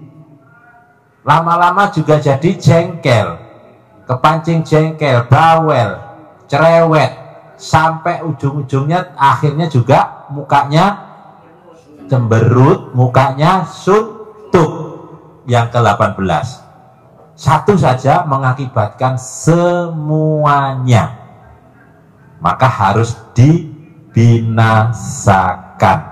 Lama-lama juga jadi jengkel, kepancing jengkel, bawel, cerewet, sampai ujung-ujungnya akhirnya juga mukanya cemberut, mukanya suntuk. Yang ke-18, 1 saja mengakibatkan semuanya, maka harus dibinasakan.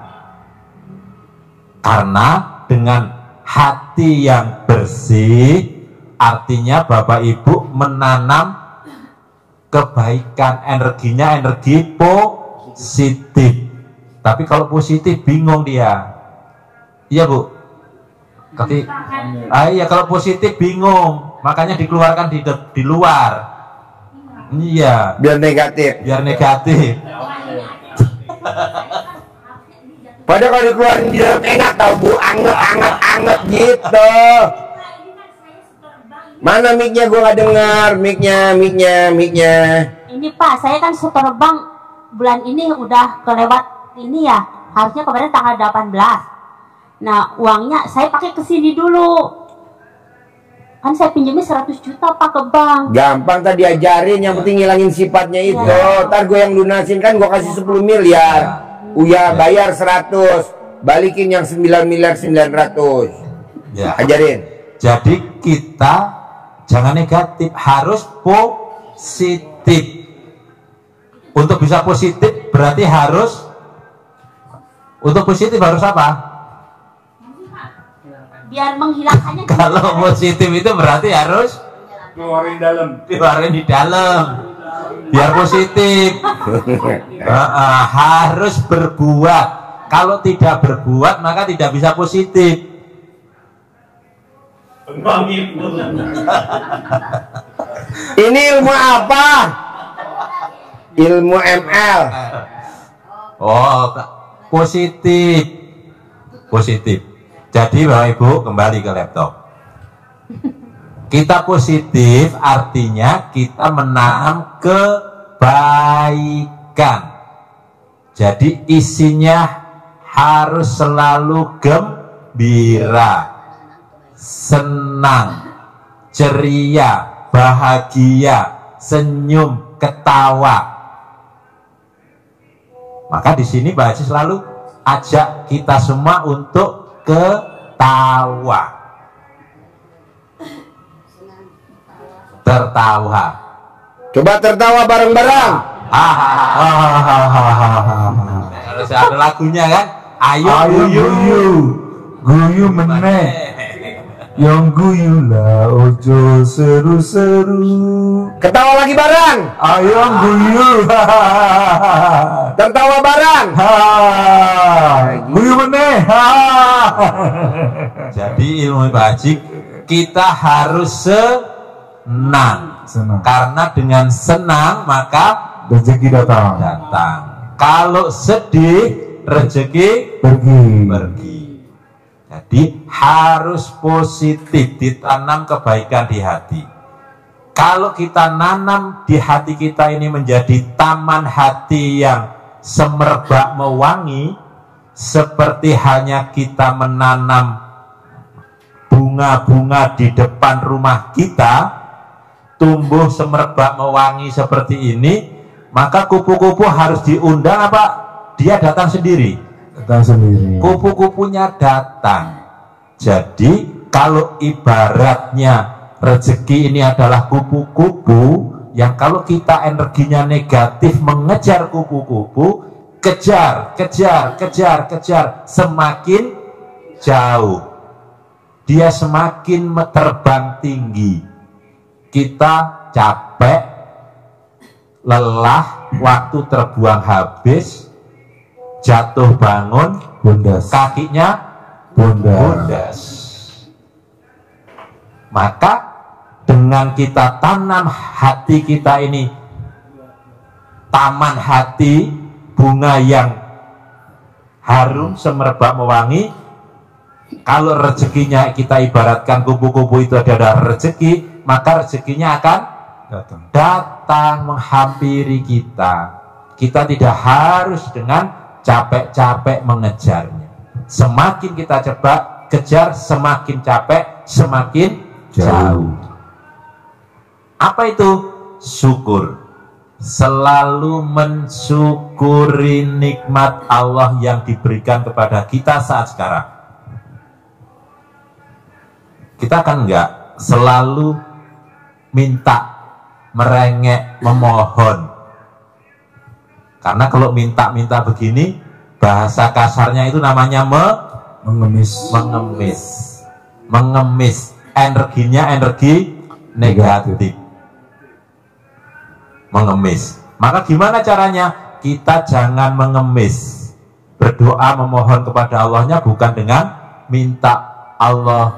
Karena dengan hati yang bersih artinya Bapak Ibu menanam kebaikan, energinya energi positif. Tapi kalau positif bingung dia. Iya Bu. Iya, kalau positif bingung, makanya dikeluarkan di luar. Iya. Biar negatif. Biar negatif. Padahal kalau dikeluarin di dalam enak tau Bu, anget gitu. Mana mic-nya, gue gak dengar. Mic-nya. Ini Pak, saya kan seterbang bulan ini udah kelewat ini ya. Harusnya kemarin tanggal 18. Nah, uangnya saya pakai ke sini dulu. Kan saya pinjamnya 100 juta Pak ke bank. Gampang tadi ajarin, yang penting ngilangin sifatnya itu. Ntar gue yang lunasin, kan gue kasih 10 miliar. Uya bayar 100, balikin yang 9 miliar 900. Ya. Ajarin. Jadi kita jangan negatif, harus positif. Untuk bisa positif berarti harus, untuk positif harus apa? Biar menghilangkannya. Kalau positif itu berarti harus Keluarin dalam. keluarin di dalam. Biar positif. Harus berbuat. Kalau tidak berbuat maka tidak bisa positif. Ini ilmu apa? Ilmu ML. Oh, positif. Positif. Jadi Bapak Ibu kembali ke laptop. Kita positif artinya kita menanam kebaikan. Jadi isinya harus selalu gembira, senang, ceria, bahagia, senyum, ketawa. Maka di sini Pak Haji selalu ajak kita semua untuk ketawa. Tertawa. Coba tertawa bareng-bareng. Harus ada lagunya kan? Ayo guyu meneh. Yang guyu lah ojo seru-seru. Ketawa lagi bareng. Ayo guyu. Tertawa bareng. Guyu meneh. Jadi ilmu Pak Haji kita harus senang. Karena dengan senang maka rezeki datang. Kalau sedih rezeki pergi. Jadi harus positif, ditanam kebaikan di hati. Kalau kita nanam di hati kita ini menjadi taman hati yang semerbak mewangi, seperti hanya kita menanam bunga-bunga di depan rumah kita, tumbuh semerbak mewangi seperti ini, maka kupu-kupu harus diundang apa? Dia datang sendiri. Kupu-kupunya datang. Jadi kalau ibaratnya rezeki ini adalah kupu-kupu yang kalau kita energinya negatif mengejar kupu-kupu, kejar, semakin jauh. Dia semakin terbang tinggi. Kita capek, lelah, waktu terbuang habis, jatuh bangun, bondas. Kakinya bondas. Maka dengan kita tanam hati kita ini taman hati, bunga yang harum semerbak mewangi. Kalau rezekinya kita ibaratkan kupu-kupu itu adalah rezeki, maka rezekinya akan datang menghampiri kita. Kita tidak harus dengan capek-capek mengejarnya. Semakin kita coba kejar, semakin capek, semakin jauh. Apa itu? Syukur. Selalu mensyukuri nikmat Allah yang diberikan kepada kita saat sekarang. Kita kan enggak selalu minta, merengek, memohon. Karena kalau minta-minta begini, bahasa kasarnya itu namanya mengemis. mengemis, energinya energi negatif, mengemis. Maka gimana caranya? Kita jangan mengemis. Berdoa memohon kepada Allahnya bukan dengan minta Allah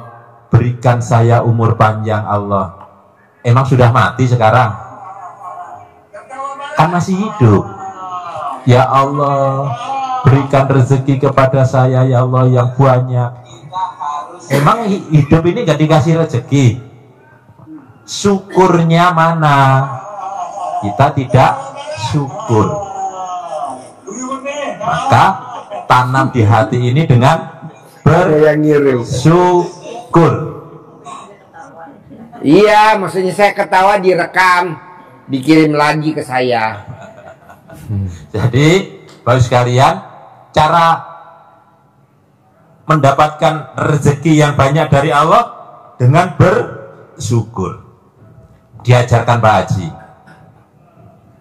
berikan saya umur panjang. Allah emang sudah mati sekarang? Kan masih hidup. Ya Allah berikan rezeki kepada saya ya Allah yang banyak. Emang hidup ini gak dikasih rezeki? Syukurnya mana? Kita tidak syukur. Maka tanam di hati ini dengan bersyukur. Iya, maksudnya saya ketawa direkam, dikirim lagi ke saya. Jadi Bapak sekalian, cara mendapatkan rezeki yang banyak dari Allah dengan bersyukur. Diajarkan Pak Haji.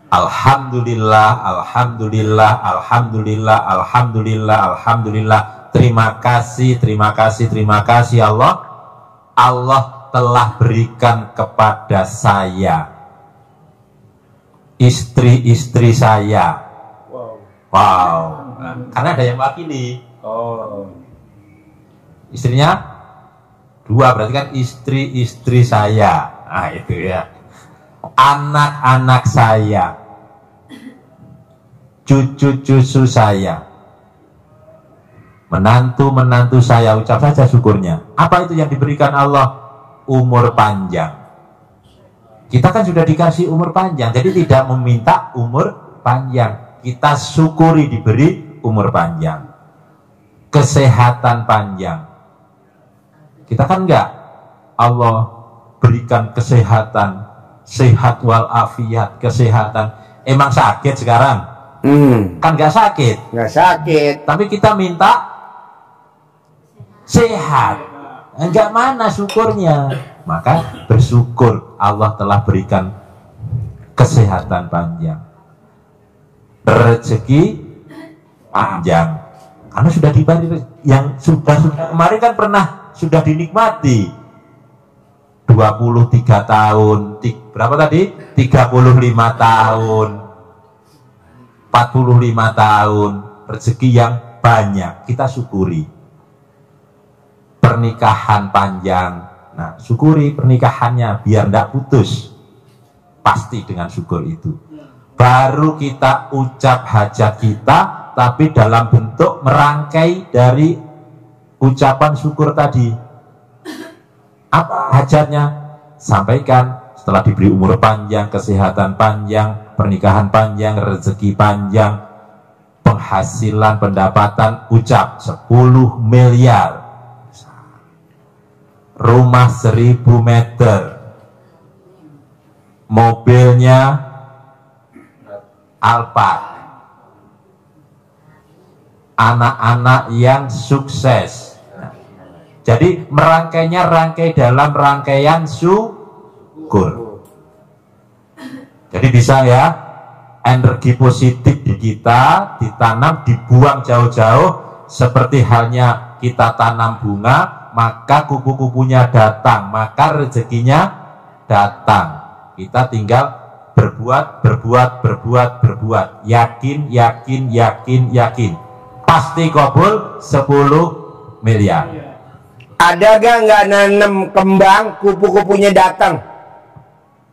Alhamdulillah, alhamdulillah, alhamdulillah, alhamdulillah, alhamdulillah. Terima kasih, terima kasih, terima kasih Allah. Allah telah berikan kepada saya istri-istri saya. Wow. Karena ada yang wakili. Istrinya 2, berarti kan istri-istri saya. Nah itu ya. Anak-anak saya, cucu-cucu saya, menantu-menantu saya, ucap saja syukurnya. Apa itu yang diberikan Allah? Umur panjang. Kita kan sudah dikasih umur panjang, jadi tidak meminta umur panjang. Kita syukuri diberi umur panjang. Kesehatan panjang. Kita kan enggak, Allah berikan kesehatan, sehat walafiat, kesehatan. Emang sakit sekarang? Kan nggak sakit. Nggak sakit. Tapi kita minta sehat. Enggak, mana syukurnya? Maka bersyukur Allah telah berikan kesehatan panjang, rezeki panjang. Karena sudah diberi yang sudah kemarin kan sudah dinikmati. 23 tahun, berapa tadi? 35 tahun, 45 tahun, rezeki yang banyak, kita syukuri. Pernikahan panjang, nah syukuri pernikahannya biar tidak putus, pasti dengan syukur itu. Baru kita ucap hajat kita, tapi dalam bentuk merangkai dari ucapan syukur tadi. Apa hajatnya? Sampaikan setelah diberi umur panjang, kesehatan panjang, pernikahan panjang, rezeki panjang, penghasilan, pendapatan, ucap 10 miliar, rumah 1000 meter, mobilnya Alphard, anak-anak yang sukses. Jadi merangkainya rangkai dalam rangkaian syukur. Jadi bisa ya, energi positif di kita ditanam, dibuang jauh-jauh. Seperti halnya kita tanam bunga, maka kupu-kupunya datang, maka rezekinya datang. Kita tinggal berbuat. Yakin, yakin, yakin, yakin. Pasti kabul 10 miliar. Ada gak nggak nanam kembang, kupu-kupunya datang?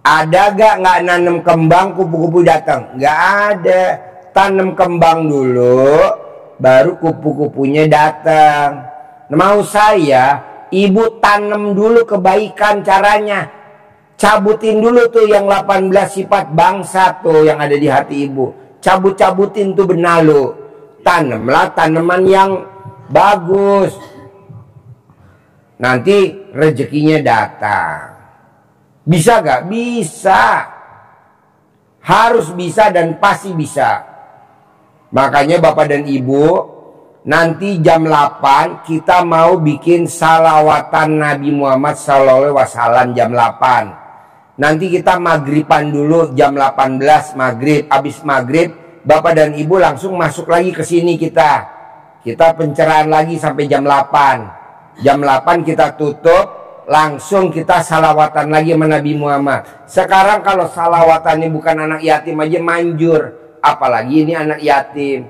Ada gak nggak nanam kembang, kupu-kupu datang? Nggak ada. Tanam kembang dulu, baru kupu-kupunya datang. Mau saya, ibu tanam dulu kebaikan caranya. Cabutin dulu tuh yang 18 sifat bangsa tuh yang ada di hati ibu. Cabut-cabutin tuh benalu. Tanamlah tanaman yang bagus. Nanti rezekinya datang. Bisa gak? Bisa. Harus bisa dan pasti bisa. Makanya Bapak dan Ibu, nanti jam 8 kita mau bikin salawatan Nabi Muhammad SAW jam 8. Nanti kita maghriban dulu jam 18 maghrib. Habis maghrib Bapak dan Ibu langsung masuk lagi ke sini kita pencerahan lagi sampai jam 8. Jam 8 kita tutup, langsung kita salawatan lagi sama Nabi Muhammad. Sekarang kalau salawatannya bukan anak yatim aja manjur, apalagi ini anak yatim.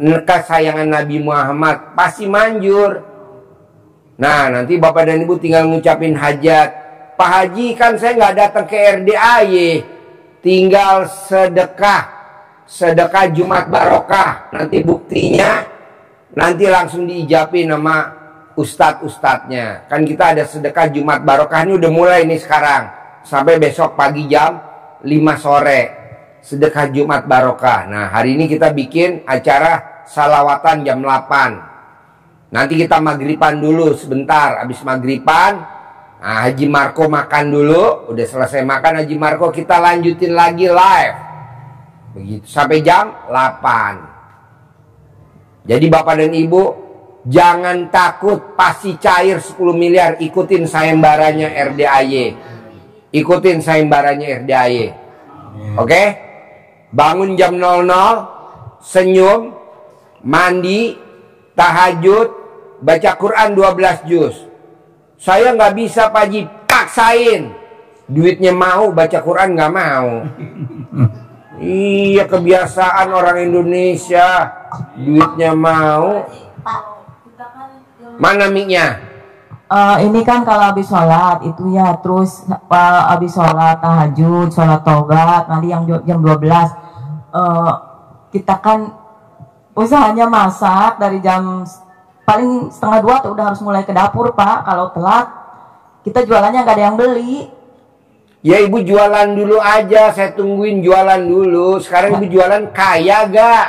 Kesayangan Nabi Muhammad pasti manjur. Nah, nanti Bapak dan Ibu tinggal ngucapin hajat. Pak Haji, kan saya nggak datang ke RDAY, tinggal sedekah Jumat Barokah. Nanti buktinya nanti langsung diijabin sama ustadz-ustadznya. Kan kita ada sedekah Jumat Barokah, ini udah mulai nih sekarang sampai besok pagi jam 5 sore, sedekah Jumat Barokah. Nah, hari ini kita bikin acara salawatan jam 8. Nanti kita maghriban dulu sebentar. Habis maghriban, nah, Haji Marco makan dulu. Udah selesai makan Haji Marco, kita lanjutin lagi live. Begitu sampai jam 8. Jadi Bapak dan Ibu, jangan takut, pasti cair 10 miliar. Ikutin sayembaranya RDAY. Ikutin sayembaranya RDAY. Oke? Bangun jam 00, senyum, mandi, tahajud, baca Quran 12 juz. Saya nggak bisa Pak Haji, paksain. Duitnya mau, baca Quran nggak mau. Iya, kebiasaan orang Indonesia. Duitnya mau. Mana mic-nya? Ini kan kalau habis sholat itu ya, terus habis sholat tahajud, sholat taubat, nanti yang jam 12 kita kan usahanya masak dari jam paling 1:30 tuh udah harus mulai ke dapur Pak. Kalau telat kita jualannya nggak ada yang beli. Ya Ibu jualan dulu aja, saya tungguin jualan dulu. Sekarang Ibu jualan kaya gak?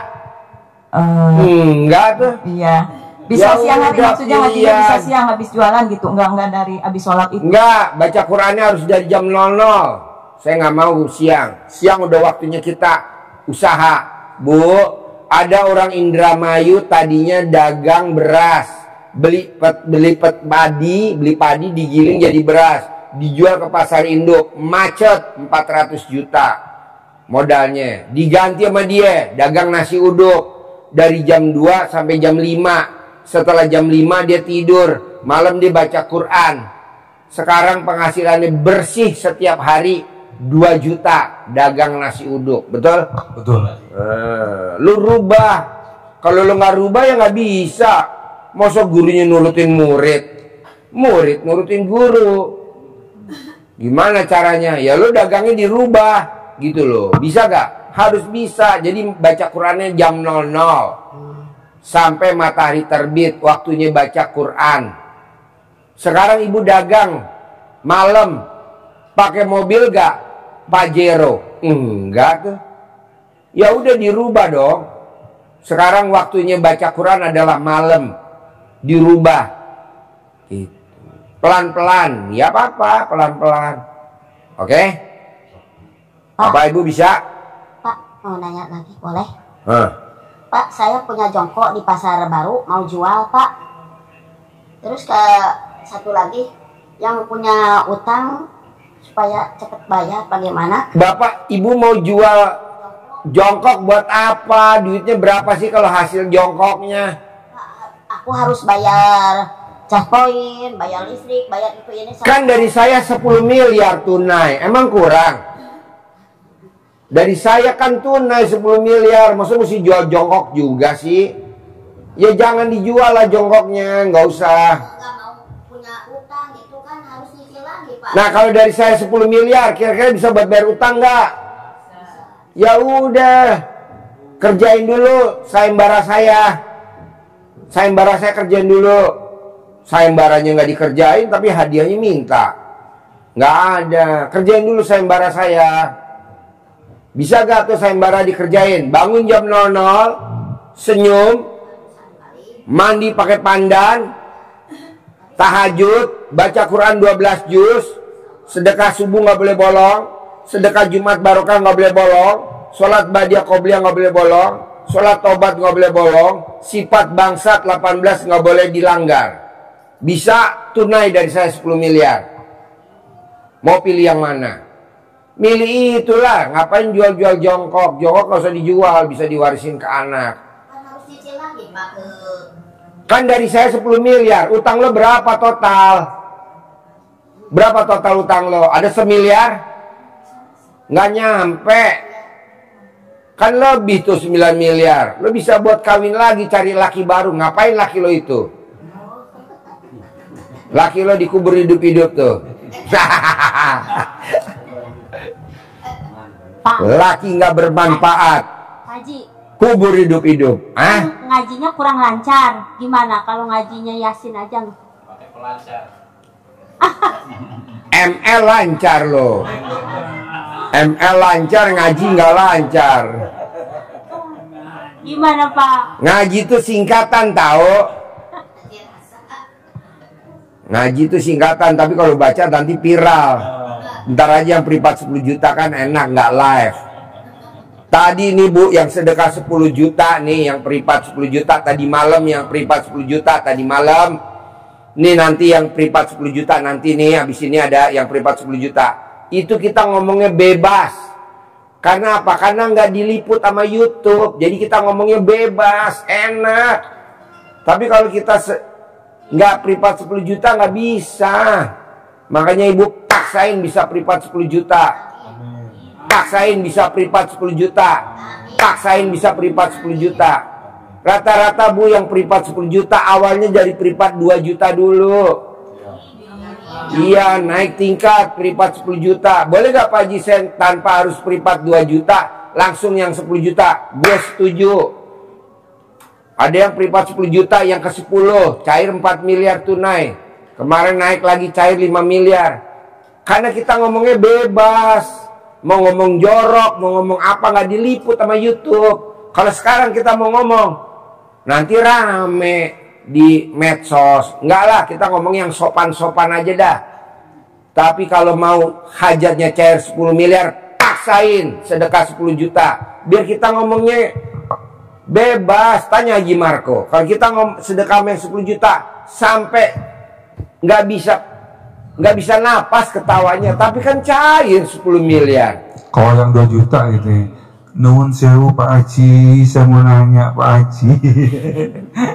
Enggak tuh. Iya. Bisa Ya siang hari udah, maksudnya Haji, iya. bisa siang habis jualan gitu, enggak dari habis sholat itu. Enggak, baca Qurannya harus dari jam 00. Saya nggak mau siang. Siang udah waktunya kita usaha. Bu, ada orang Indramayu tadinya dagang beras, beli padi digiling jadi beras, dijual ke pasar induk, macet 400 juta modalnya, diganti sama dia dagang nasi uduk dari jam 2 sampai jam 5. Setelah jam 5 dia tidur, malam dia baca Quran. Sekarang penghasilannya bersih setiap hari 2 juta dagang nasi uduk. Betul? Betul. Lu rubah. Kalau lu nggak rubah ya nggak bisa. Masa gurunya nurutin murid, murid nurutin guru. Gimana caranya? Ya lu dagangnya dirubah gitu loh. Bisa gak? Harus bisa. Jadi baca Qurannya jam 00 sampai matahari terbit, waktunya baca Quran. Sekarang Ibu dagang malam pakai mobil gak? Pajero? Enggak tuh. Ya udah dirubah dong. Sekarang waktunya baca Quran adalah malam, dirubah. Gitu. Pelan-pelan, ya apa-apa, pelan-pelan. Oke? Bapak Ibu bisa? Pak, mau nanya lagi, boleh? Hah? Pak, saya punya jongkok di pasar baru, mau jual Pak. Terus ke satu lagi, yang punya utang supaya cepet bayar, bagaimana? Bapak, Ibu mau jual jongkok buat apa? Duitnya berapa sih kalau hasil jongkoknya? Aku harus bayar cas poin, bayar listrik, bayar itu ini. Kan dari saya 10 miliar tunai, emang kurang? Dari saya kan tunai 10 miliar, masa mesti jual jongkok juga sih? Ya jangan dijual lah jongkoknya, nggak usah. Nggak mau punya utang, itu kan harus nyicil lagi Pak. Nah kalau dari saya 10 miliar, kira-kira bisa buat bayar utang nggak? Ya udah, kerjain dulu sayembara saya. Sayembara saya kerjain dulu. Sayembaranya nggak dikerjain, tapi hadiahnya minta. Nggak ada, kerjain dulu sayembara saya. Bisa gak tuh sayembara dikerjain? Bangun jam 00, senyum, mandi pakai pandan, tahajud, baca Quran 12 juz, sedekah subuh nggak boleh bolong, sedekah Jumat Barokah nggak boleh bolong, sholat badiah qobliyah nggak boleh bolong, sholat tobat nggak boleh bolong, sifat bangsat 18 nggak boleh dilanggar. Bisa tunai dari saya 10 miliar. Mau pilih yang mana? Milih itulah, ngapain jual-jual jongkok? Jongkok nggak usah dijual, bisa diwarisin ke anak. Kan harus nyicil lagi Pak ke Kan dari saya 10 miliar, utang lo berapa total? Berapa total utang lo? Ada 1 miliar? Nggak nyampe. Kan lebih tuh 9 miliar. Lo bisa buat kawin lagi, cari laki baru. Ngapain laki lo itu? Laki lo dikubur hidup-hidup tuh. Pak, Laki nggak bermanfaat. Haji, Kubur hidup-hidup. ngajinya kurang lancar. Gimana kalau ngajinya Yasin aja? ML lancar lo. ML lancar, ngaji nggak lancar. Gimana Pak? Ngaji itu singkatan tahu. Ngaji itu singkatan, tapi kalau baca nanti viral. Ntar aja yang privat 10 juta kan enak, nggak live. Tadi nih Bu, yang sedekah 10 juta nih, yang privat 10 juta tadi malam, yang privat 10 juta tadi malam. Nih nanti yang privat 10 juta nanti nih, habis ini ada yang privat 10 juta. Itu kita ngomongnya bebas. Karena apa? Karena nggak diliput sama YouTube. Jadi kita ngomongnya bebas, enak. Tapi kalau kita nggak privat 10 juta nggak bisa. Makanya Ibu paksain bisa privat 10 juta. Paksain bisa privat 10 juta. Paksain bisa privat 10 juta. Rata-rata Bu yang privat 10 juta awalnya dari privat 2 juta dulu. Iya, naik tingkat privat 10 juta. Boleh gak Pak Haji Sen tanpa harus privat 2 juta, langsung yang 10 juta? Gue setuju. Ada yang privat 10 juta, yang ke-10 cair 4 miliar tunai. Kemarin naik lagi cair 5 miliar. Karena kita ngomongnya bebas. Mau ngomong jorok, mau ngomong apa nggak diliput sama YouTube. Kalau sekarang kita mau ngomong, nanti rame di medsos. Enggak lah, kita ngomong yang sopan-sopan aja dah. Tapi kalau mau hajatnya cair 10 miliar, paksain sedekah 10 juta. Biar kita ngomongnya bebas. Tanya Haji Marco, kalau kita sedekah yang 10 juta sampai nggak bisa napas ketawanya, tapi kan cair 10 miliar. Kalau yang 2 juta gitu, nuwun sewu Pak Haji, saya mau nanya Pak Haji.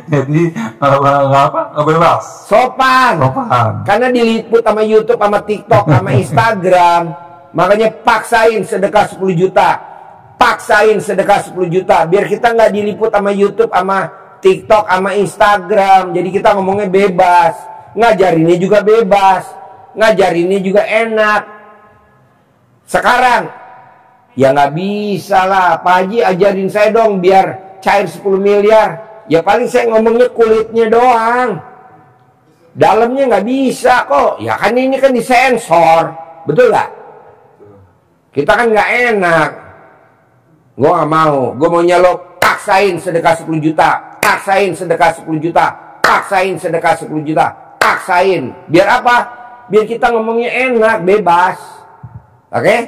Jadi nggak bebas. Sopan. Karena diliput sama YouTube, sama TikTok, sama Instagram. Makanya paksain sedekah 10 juta. Paksain sedekah 10 juta. Biar kita nggak diliput sama YouTube, sama TikTok, sama Instagram. Jadi kita ngomongnya bebas. Ngajarinnya juga bebas. Ngajarinnya juga enak. Sekarang ya nggak bisa lah, Pak Haji ajarin saya dong biar cair 10 miliar. Ya paling saya ngomongnya kulitnya doang, dalamnya nggak bisa kok. Ya kan ini kan disensor, betul nggak? Kita kan nggak enak. Gue nggak mau. Gue maunya lo paksain sedekah 10 juta, paksain sedekah 10 juta, paksain sedekah 10 juta, paksain. Biar apa? Biar kita ngomongnya enak, bebas. Oke?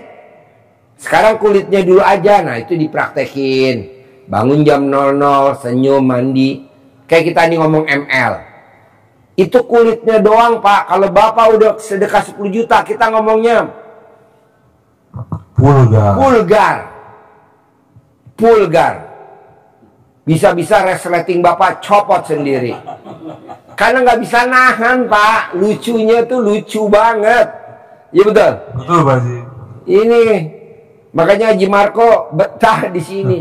Sekarang kulitnya dulu aja. Nah itu dipraktekin. Bangun jam 00, senyum, mandi. Kayak kita nih ngomong ML. Itu kulitnya doang Pak. Kalau Bapak udah sedekah 10 juta, kita ngomongnya Vulgar. Bisa-bisa resleting Bapak copot sendiri. Karena nggak bisa nahan Pak. Lucunya tuh lucu banget. Iya betul? Betul Pak Haji. Ini makanya Haji Marco betah di sini.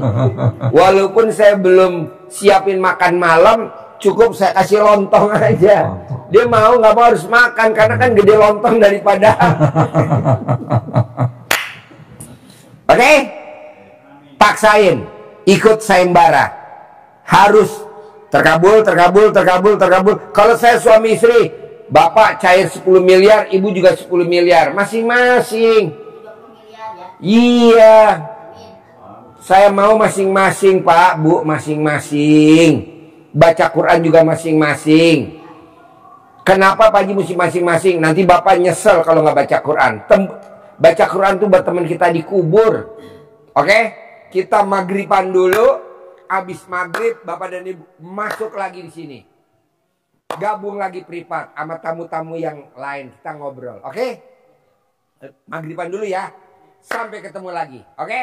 Walaupun saya belum siapin makan malam, cukup saya kasih lontong aja. Dia mau nggak mau harus makan karena kan gede lontong daripada. Oke? Paksain, ikut sayembara. Harus terkabul. Kalau saya suami istri, Bapak cair 10 miliar, Ibu juga 10 miliar, masing-masing. Iya. Saya mau masing-masing Pak, Bu, masing-masing. Baca Quran juga masing-masing. Kenapa Pak Haji mesti masing-masing? Nanti Bapak nyesel kalau nggak baca Quran. Baca Quran tuh buat teman kita dikubur. Oke? Kita maghriban dulu. Habis maghrib Bapak dan Ibu masuk lagi di sini. Gabung lagi privat sama tamu-tamu yang lain, kita ngobrol. Oke? Maghriban dulu ya. Sampai ketemu lagi. Oke?